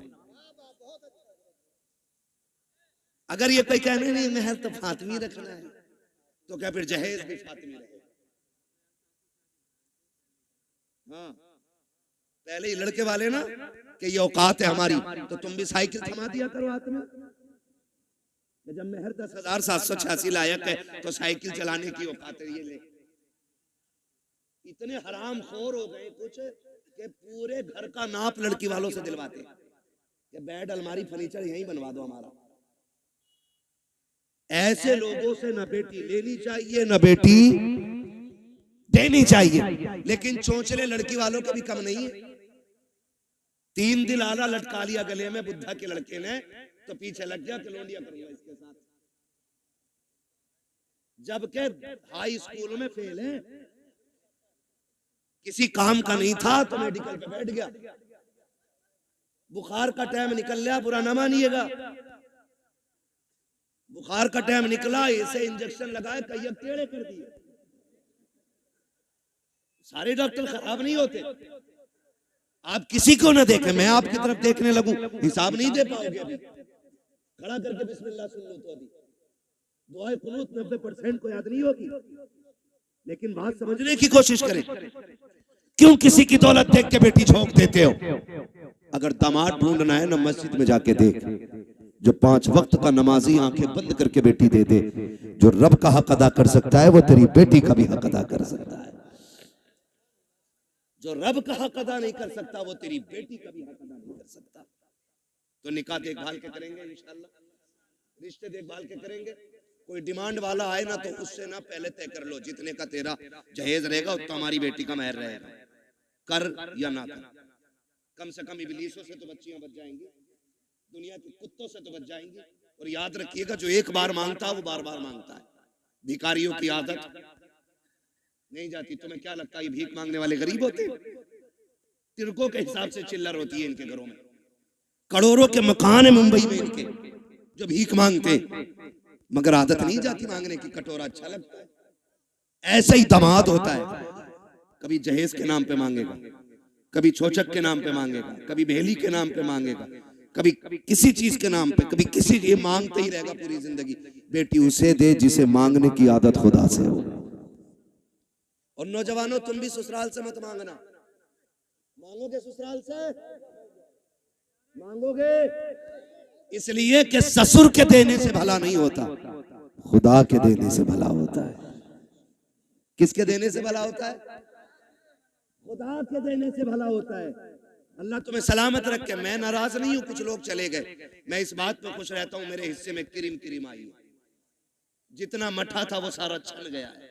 अगर ये कोई कहने नहीं मेहर तो फातिमी रखना है तो क्या फिर जहेज भी फातिमी रहे। हाँ पहले ही लड़के वाले ना कि ये औकात है हमारी, तो तुम भी साइकिल थमा दिया करो हाथ में। जब मेहर 10,786 लायक है तो साइकिल चलाने की औकात है। ये ले इतने हराम खोर हो गए कुछ कि पूरे घर का नाप लड़की वालों से दिलवाते कि बेड अलमारी फर्नीचर यहीं बनवा दो हमारा। ऐसे लोगों से न बेटी लेनी चाहिए न बेटी देनी चाहिए। लेकिन चोंचले लड़की वालों के भी कम नहीं है। 3 दिल आला लटका लिया गले में बुद्धा के लड़के ने तो पीछे लग गया कलोंडिया करूंगा इसके साथ, जबकि हाई स्कूल में फेल है, किसी काम का नहीं था तो मेडिकल पे बैठ गया। बुखार का टाइम निकल गया, बुरा ना मानिएगा, बुखार का टाइम निकला, ऐसे इंजेक्शन लगाए कई टेढ़े कर दिए। सारे डॉक्टर खराब नहीं होते। आप किसी को ना देखें, मैं आपकी तरफ देखने लगूं, हिसाब नहीं दे पाओगे। अभी खड़ा करके बिस्मिल्लाह सुन लो तो अभी दुआए कुनूत 90% को याद नहीं होगी, लेकिन बात समझने की कोशिश करें। क्यों किसी की दौलत देख के बेटी झोंक देते हो? अगर दामाद ढूंढना है ना, मस्जिद में जाके देख, जो 5 वक्त का नमाजी आंखें बंद करके बेटी दे दे। जो रब का हक अदा कर सकता है वो तेरी बेटी का भी हक अदा कर सकता है। जो रब का हक अदा नहीं कर सकता वो तेरी बेटी का भी हक अदा नहीं कर सकता। तो निकाह देखभाल के करेंगे इंशाल्लाह, रिश्ते देखभाल के करेंगे। कोई डिमांड वाला आए ना तो उससे ना पहले तय कर लो जितने का तेरा जहेज रहेगा उतना हमारी बेटी का महर रहेगा, कर या ना कर। कम से कम इबलीसों से तो बच्चियां बच जाएंगी, दुनिया के कुत्तों से तो बच जाएंगी। और याद रखिएगा, जो एक बार मांगता है वो बार बार मांगता है। भिखारियों की आदत नहीं जाती। तुम्हें क्या लगता है ये भीख मांगने वाले गरीब होते हैं? तिरकों के हिसाब से चिल्लर होती है इनके घरों में। करोड़ों के मकान है मुंबई में इनके जो भीख मांगते, मगर आदत नहीं जाती मांगने की। कटोरा अच्छा लगता है। ऐसा ही दामाद होता है, कभी जहेज के नाम पे मांगेगा, कभी छोचक के नाम पे मांगेगा, कभी भेली के नाम पे मांगेगा, कभी किसी चीज के नाम पे, कभी किसी, ये मांगते ही रहेगा पूरी जिंदगी। बेटी उसे दे जिसे मांगने की आदत खुदा से हो। और नौजवानों, तुम भी ससुराल से मत मांगना। मांगोगे ससुराल से, मांगोगे इसलिए कि ससुर के देने से भला नहीं होता, खुदा के देने से भला होता है। किसके देने से भला होता है? खुदा के देने से भला होता है। अल्लाह तुम्हें सलामत रखे। मैं नाराज नहीं हूं, कुछ लोग चले गए, मैं इस बात पर खुश रहता हूं मेरे हिस्से में किरिम किरिम आई है। जितना मठा था वो सारा छन गया है,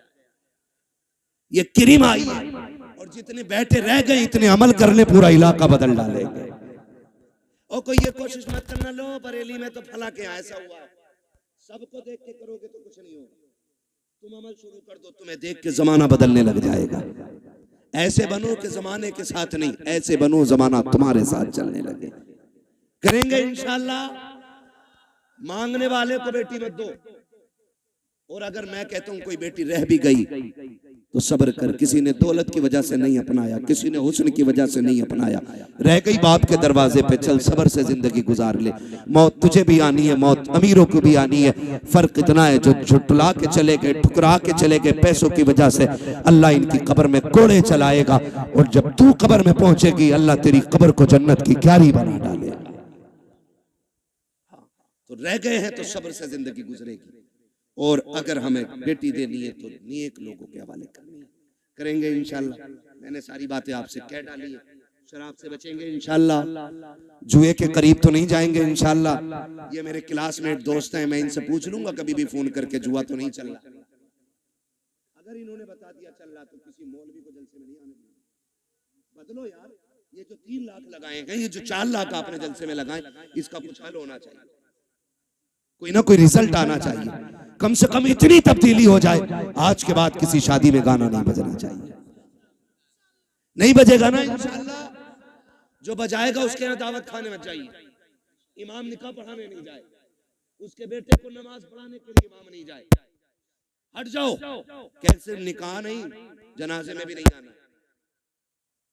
ये किरिम आई है। और जितने बैठे रह गए इतने अमल करने पूरा इलाका बदल डालेंगे। और कोई ये कोशिश मत करना, लो बरेली में तो फला के ऐसा हुआ, सबको देख के करोगे तो कुछ नहीं होगा। तुम अमल शुरू कर दो, तुम्हें देख के जमाना बदलने लग जाएगा। ऐसे बनो कि जमाने के साथ नहीं, ऐसे बनो जमाना तुम्हारे साथ चलने लगे। करेंगे इंशाल्लाह। मांगने वाले को बेटी मत दो। और अगर मैं कहता हूं कोई बेटी रह भी गई तो सब्र कर। किसी ने दौलत की वजह से नहीं अपनाया, किसी ने हुस्न की वजह से नहीं अपनाया, रह गई बाप के दरवाजे पे, चल सब्र से जिंदगी गुजार ले। मौत तुझे भी आनी है, मौत अमीरों को भी आनी है। फर्क इतना है, जो झुटला के चले गए, ठुकरा के चले गए पैसों की वजह से, अल्लाह इनकी कब्र में कोड़े चलाएगा। और जब तू कब्र में पहुंचेगी अल्लाह तेरी कब्र को जन्नत की क्यारी बना डालेगा। तो रह गए हैं तो सब्र से जिंदगी गुजरेगी। और अगर हमें बेटी देनी है तो नेक लोगों के हवाले करनी है। करेंगे इंशाल्लाह। मैंने सारी बातें आपसे कह डाली है। शराब से बचेंगे इंशाल्लाह, जुए के करीब तो नहीं जाएंगे इंशाल्लाह। ये मेरे क्लासमेट दोस्त हैं, मैं इनसे पूछ लूंगा कभी भी फोन करके, जुआ तो नहीं चल रहा। अगर इन्होंने बता दिया चल रहा तो किसी मौलवी को जलसे में नहीं आने देना। बदलो यार, ये जो 3 लाख लगाए हैं, ये जो 4 लाख आपने जलसे में लगाए, इसका कुछ हल होना चाहिए। कोई ना कोई रिजल्ट आना चाहिए। कम से कम इतनी तब्दीली हो जाए, आज के बाद किसी शादी में गाना नहीं बजना चाहिए। नहीं बजेगा ना इंशाल्लाह। जो बजाएगा उसके यहाँ दावत खाने में जाइए। इमाम निकाह पढ़ाने नहीं जाए, उसके बेटे को नमाज पढ़ाने के लिए इमाम नहीं जाए। हट जाओ। कैसे निकाह नहीं, जनाजे में भी नहीं आना।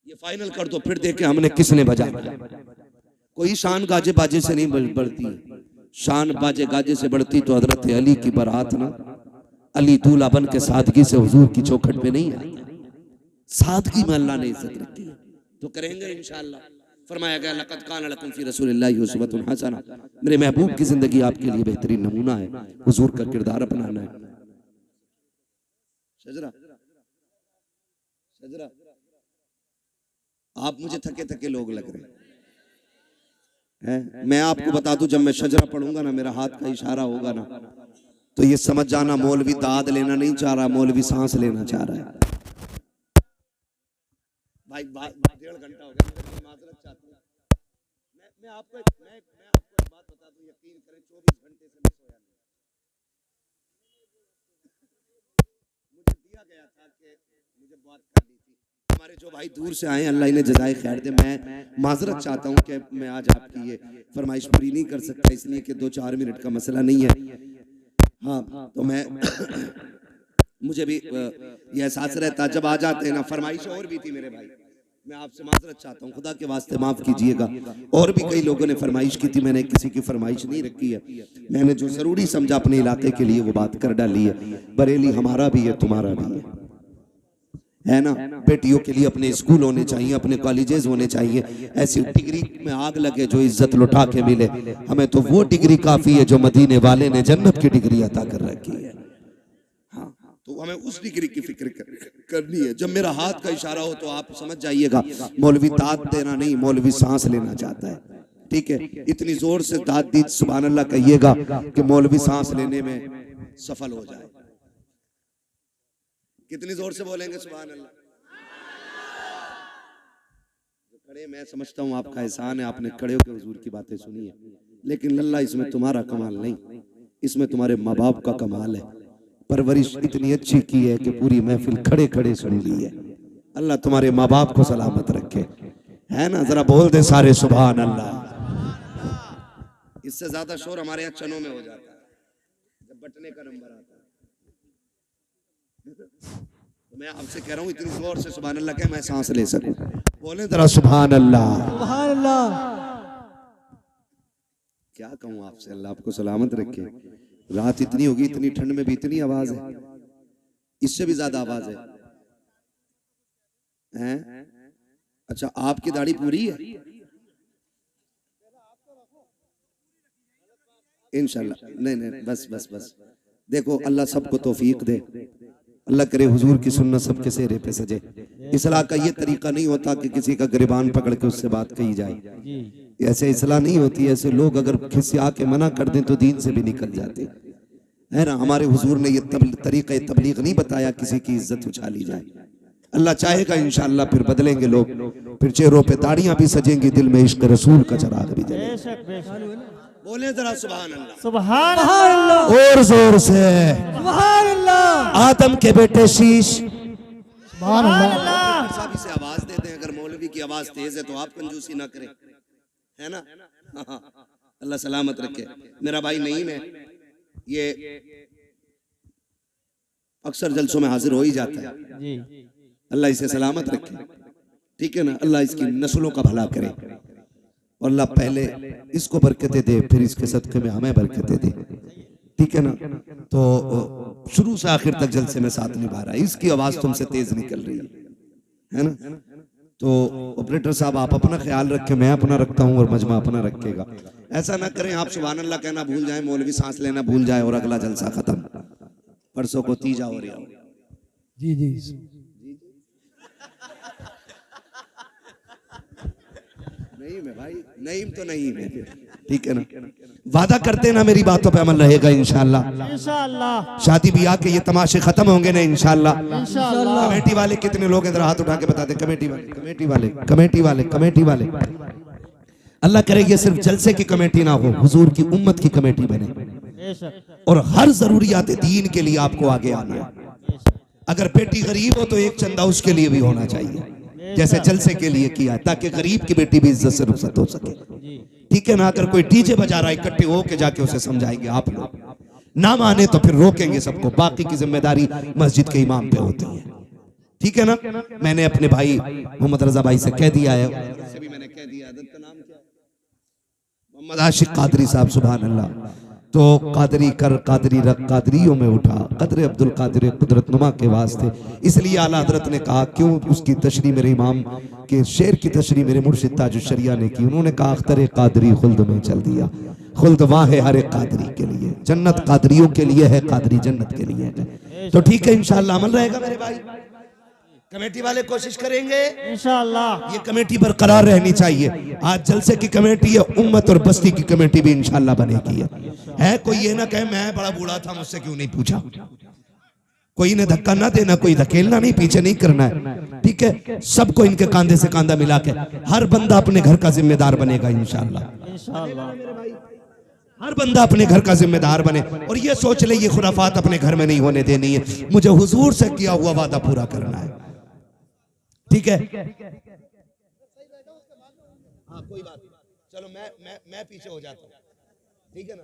ये फाइनल कर दो, फिर देखे हमने किसने बजाया। कोई शान गाजे बाजे से नहीं बढ़ती, शान बाजे गाजे से बढ़ती तो हजरत अली की बारात ना, अली दूल्हा बन के सादगी से हुजूर की चौखट पे नहीं आई। सादगी में अल्लाह ने इज्जत रखी है। तो करेंगे इंशाल्लाह। फरमाया गया लक़द कान लकुम फ़ी रसूलिल्लाहि उस्वतुन हसना। मेरे महबूब की जिंदगी आपके लिए बेहतरीन नमूना है। हुजूर का किरदार अपनाना है। शजरा शजरा, आप मुझे थके थके लोग लग रहे हैं। मैं आपको बता दूं, जब मैं शजरा पढ़ूंगा ना, मेरा हाथ का इशारा होगा ना, तो ये समझ जाना मौलवी दाद लेना नहीं चाह रहा, मौलवी सांस लेना चाह रहा है। भाई 1.5 घंटा हो गया, मैं माजरत चाहता हूं। मैं आपको एक बात बता दूं, यकीन करें 24 घंटे से मैं सोया नहीं। मुझे दिया गया था कि मुझे बात करनी थी। हमारे जो भाई दूर से आए, अल्लाह इन्हें जज़ाए खैर दे। मैं माजरत चाहता हूँ कि मैं आज आपकी ये फरमाइश पूरी नहीं कर सकता, इसलिए कि 2-4 मिनट का मसला नहीं है। हाँ, तो मैं मुझे भी ये एहसास रहता जब आ जाते हैं ना। फरमाइश और भी थी मेरे भाई, मैं आपसे माजरत चाहता हूँ, खुदा के वास्ते माफ कीजिएगा। और भी कई लोगों ने फरमाइश की थी, मैंने किसी की फरमाइश नहीं रखी है। मैंने जो जरूरी समझा अपने इलाके के लिए वो बात कर डाली है। बरेली हमारा भी है, तुम्हारा भी है ना। बेटियों के लिए अपने स्कूल होने चाहिए, अपने कॉलेजेस होने चाहिए। ऐसी डिग्री में आग लगे जो इज्जत लुटा के मिले। हमें तो वो डिग्री काफी है जो मदीने वाले ने जन्नत की डिग्री अता कर रखी है। हाँ, तो हमें उस डिग्री की फिक्र करनी है। जब मेरा हाथ का इशारा हो तो आप समझ जाइएगा मौलवी दाद देना नहीं, मौलवी सांस लेना चाहता है। ठीक है, इतनी जोर से दाद दी सुभान अल्लाह कहिएगा कि मौलवी सांस लेने में सफल हो जाए। कितनी जोर से बोलेंगे सुभान अल्लाह? खड़े, मैं समझता हूँ आपका एहसान है, आपने खड़े होकर हुजूर की बातें सुनी है। लेकिन लल्ला इसमें तुम्हारा कमाल नहीं, इसमें तुम्हारे माँ बाप का कमाल है। परवरिश इतनी अच्छी की है कि पूरी महफिल खड़े खड़े सुन ली है। अल्लाह तुम्हारे माँ बाप को सलामत रखे, है ना। जरा बोल दे सारे सुभान अल्लाह। इससे ज्यादा शोर हमारे यहाँ चनों में हो जाता है जब बटने का नंबर आता है। तो मैं आपसे कह रहा हूँ इतनी जोर से सुभान अल्लाह के मैं सांस ले सकूं। बोले जरा सुभान अल्लाह। सुभान अल्लाह। क्या कहूँ आपसे, अल्लाह आपको सलामत रखे। रात इतनी होगी, इतनी ठंड में भी इतनी आवाज है, इससे भी ज्यादा आवाज है, हैं? अच्छा, आपकी दाढ़ी पूरी है? इंशाल्लाह। नहीं नहीं, बस बस बस। देखो अल्लाह सबको तौफीक दे, अल्लाह करे हुजूर की सुन्नत सबके चेहरे पे सजे। इस्लाह का ये तरीका नहीं होता कि किसी का गिरबान पकड़ के उससे बात कही जाए। ऐसे इस्लाह नहीं होती। ऐसे लोग अगर खिसिया के मना कर दें तो दीन से भी निकल जाते है ना। हमारे हुजूर ने ये तरीका तबलीग नहीं बताया किसी की इज्जत उछाली जाए। अल्लाह चाहेगा इंशाअल्लाह फिर बदलेंगे लोग, फिर चेहरों पे दाढ़ियां भी सजेंगी, दिल में इश्क रसूल का चराग भी जलेगा। बोले जरा सुभान अल्लाह। सुभान अल्लाह। और जोर से सुभान अल्लाह। आदम के बेटे शीश। सुभान अल्लाह। साहब इसे आवाज देते हैं, अगर मौलवी की आवाज तेज है तो आप कंजूसी ना करें, है ना। अल्लाह सलामत रखे। मेरा भाई नईम है, ये अक्सर जलसों में हाजिर हो ही जाता है। अल्लाह इसे सलामत रखे, ठीक है ना। अल्लाह इसकी नस्लों का भला करे और अल्लाह पहले इसको बरकतें दे, फिर इसके सदक़े में हमें बरकतें दे, ठीक है ना। तो शुरू से आखिर तक जलसे में साथ निभा रहा है। इसकी आवाज तुमसे तेज निकल रही है ना। तो ऑपरेटर साहब आप अपना ख्याल रखें, मैं अपना रखता हूँ और मजमा अपना रखेगा। ऐसा ना करें आप सुभान अल्लाह कहना भूल जाए, मौलवी सांस लेना भूल जाए और अगला जलसा खत्म। परसों को तीजा हो रहा हो। जी जी। नहीं मैं भाई, नहीं तो नहीं है, ठीक है ना। वादा करते ना मेरी बातों पे अमल रहेगा इंशाअल्लाह। इंशाअल्लाह। शादी ब्याह के ये तमाशे खत्म होंगे ना इंशाअल्लाह। इंशाअल्लाह। कमेटी वाले कितने लोग इधर हाथ उठा के बता दे। कमेटी वाले, कमेटी वाले, कमेटी वाले, कमेटी वाले। अल्लाह करे ये सिर्फ जलसे की कमेटी ना हो, हुजूर की उम्मत की कमेटी बने और हर जरूरियात दीन के लिए आपको आगे आना है। अगर बेटी गरीब हो तो एक चंदा उसके लिए भी होना चाहिए, जैसे जलसे के लिए किया, ताकि गरीब की बेटी भी इज्जत से रुखसत हो सके, ठीक है ना। अगर कोई डीजे बजा रहा है इकट्ठे होके जाके उसे समझाएंगे आप लोग, ना माने तो फिर रोकेंगे सबको। बाकी की जिम्मेदारी मस्जिद के इमाम पे होती है, ठीक है ना। मैंने अपने भाई मोहम्मद रजा भाई से कह दिया है, मैंने कह दिया मोहम्मद आशिक कादरी साहब सुभान अल्लाह। तो कादरी कर कादरी रख कादरियों में उठा, कदर अब्दुल कादिर कुदरत नुमा के वास्ते। इसलिए आला हजरत ने कहा, क्यों उसकी तशरी मेरे इमाम के शेर की तशरी मेरे मुर्शिद ताजुश्शरिया ने की। उन्होंने कहा अख्तर कादरी खुल्द में चल दिया, खुल्द वहाँ है हर एक कादरी के लिए, जन्नत कादरियों के लिए है, कादरी जन्नत के लिए है। तो ठीक है इंशाअल्लाह अमल रहेगा मेरे भाई। कमेटी वाले कोशिश करेंगे इंशाअल्लाह, ये कमेटी बरकरार रहनी चाहिए। आज जलसे की कमेटी है, उम्मत और बस्ती की कमेटी भी इंशाअल्लाह बनेगी। है कोई ये ना कहे मैं बड़ा बूढ़ा था मुझसे क्यों नहीं पूछा। कोई ने धक्का ना देना, कोई धकेलना नहीं, पीछे नहीं करना है, ठीक है। सबको इनके कांधे से कांधा मिला के हर बंदा अपने घर का जिम्मेदार बनेगा इंशाअल्लाह। हर बंदा अपने घर का जिम्मेदार बने और ये सोच ले ये खुराफात अपने घर में नहीं होने देनी है, मुझे हुजूर से किया हुआ वादा पूरा करना है, ठीक है। हाँ कोई बात, चलो मैं पीछे हो जाता हूँ, ठीक है ना।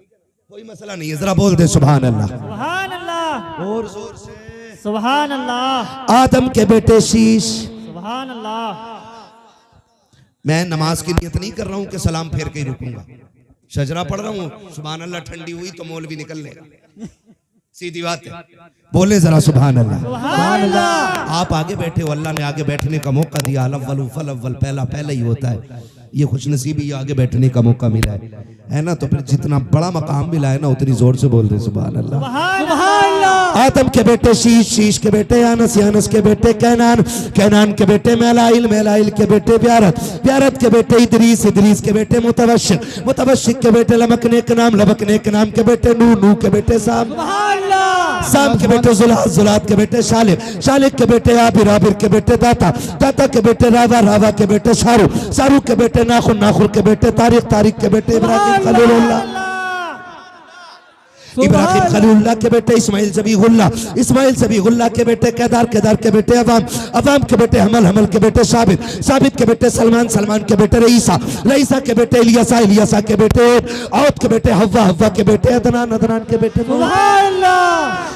कोई मसला नहीं है, जरा बोल दे सुभान अल्लाह। सुभान अल्लाह, और जोर से। सुभान अल्लाह, आदम के बेटे शीश। सुभान अल्लाह। मैं नमाज की नियत नहीं कर रहा हूं कि सलाम फेर के ही रुकूंगा, शजरा पढ़ रहा हूं। सुभान अल्लाह ठंडी हुई तो मौलवी निकल लेगा, सीधी बात है। बोले जरा सुभान अल्लाह। सुभान अल्लाह। आप आगे बैठे हो, अल्लाह ने आगे बैठने का मौका दिया। अल-अव्वल फल-अव्वल, पहला पहला ही होता है। ये खुशनसीबी ये आगे बैठने का मौका मिला है ना। तो फिर जितना बड़ा मकाम मिला है ना, उतनी जोर से बोल दे सुभान अल्लाह। सुभान अल्लाह। आदम के बेटे शीश, शीश के बेटे यानस, यानस के बेटे कैनान, कैनान के बेटे मेलाइल, मेलाइल के बेटे ब्यारत, ब्यारत के बेटे इदरीस, इदरीस के बेटे मुतवश्शिक, मुतवश्शिक के बेटे लमकने के नाम, लमकने के नाम के बेटे नूह, नूह के बेटे साम, सुभान अल्लाह। साम के बेटे जुलात, जुलात के बेटे शालिक, शालिक के बेटे आबिर, आबिर के बेटे दाता, दाता के बेटे रावा, रावा के बेटे शारू, शारू के बेटे नाखुर, नाखुर के बेटे तारिक, तारिक के बेटे इब्राहिम खलीलुल्लाह, इब्राहिम खलीलुल्लाह के बेटे इस्माइल ज़बीहुल्लाह, इस्माइल ज़बीहुल्लाह के बेटे केदार, केदार के बेटे अवाम, अवाम के बेटे हमल, हमल के बेटे साबित, साबित के बेटे सलमान, सलमान के बेटे रईसा, रईसा के बेटे इलियासा, इलियासा के बेटे औद के बेटे हव्वा, हव्वा के बेटे अदनान, अदनान के बेटे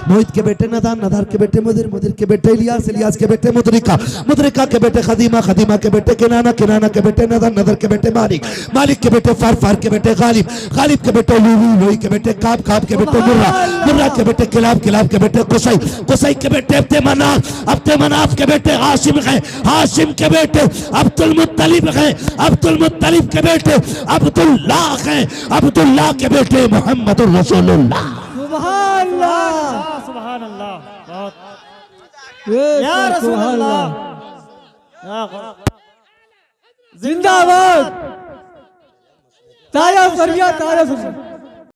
मोहित के बेटे नदान, नदार के बेटे मुदिर, मुदिर के बेटे इलियास, इलियास के बेटे मुदरिका, मुदरिका के बेटे खदीमा, खदीमा के बेटे किनाना, किनाना के बेटे नदर, नदर के बेटे मालिक, मालिक के बेटे फार, फार के बेटे गालिब, गालिब के बेटे लूलू, लोई के बेटे काब, काब के बेटे मुर्रा, मुर्रा के बेटे किलाब, किलाब के बेटे कुसै, कुसै के बेटे अब्दे मनाफ, अब्दे मनाफ के बेटे हाशिम हैं, हाशिम के बेटे अब्दुल मुत्तलिब हैं, अब्दुल मुत्तलिब के बेटे अब्दुल्लाह हैं, अब्दुल्लाह के बेटे मोहम्मदुर रसूलुल्लाह। सुभान अल्लाह, सुभान अल्लाह। या रसूल अल्लाह, जिंदाबाद। ताया सरिया, ताया सरिया।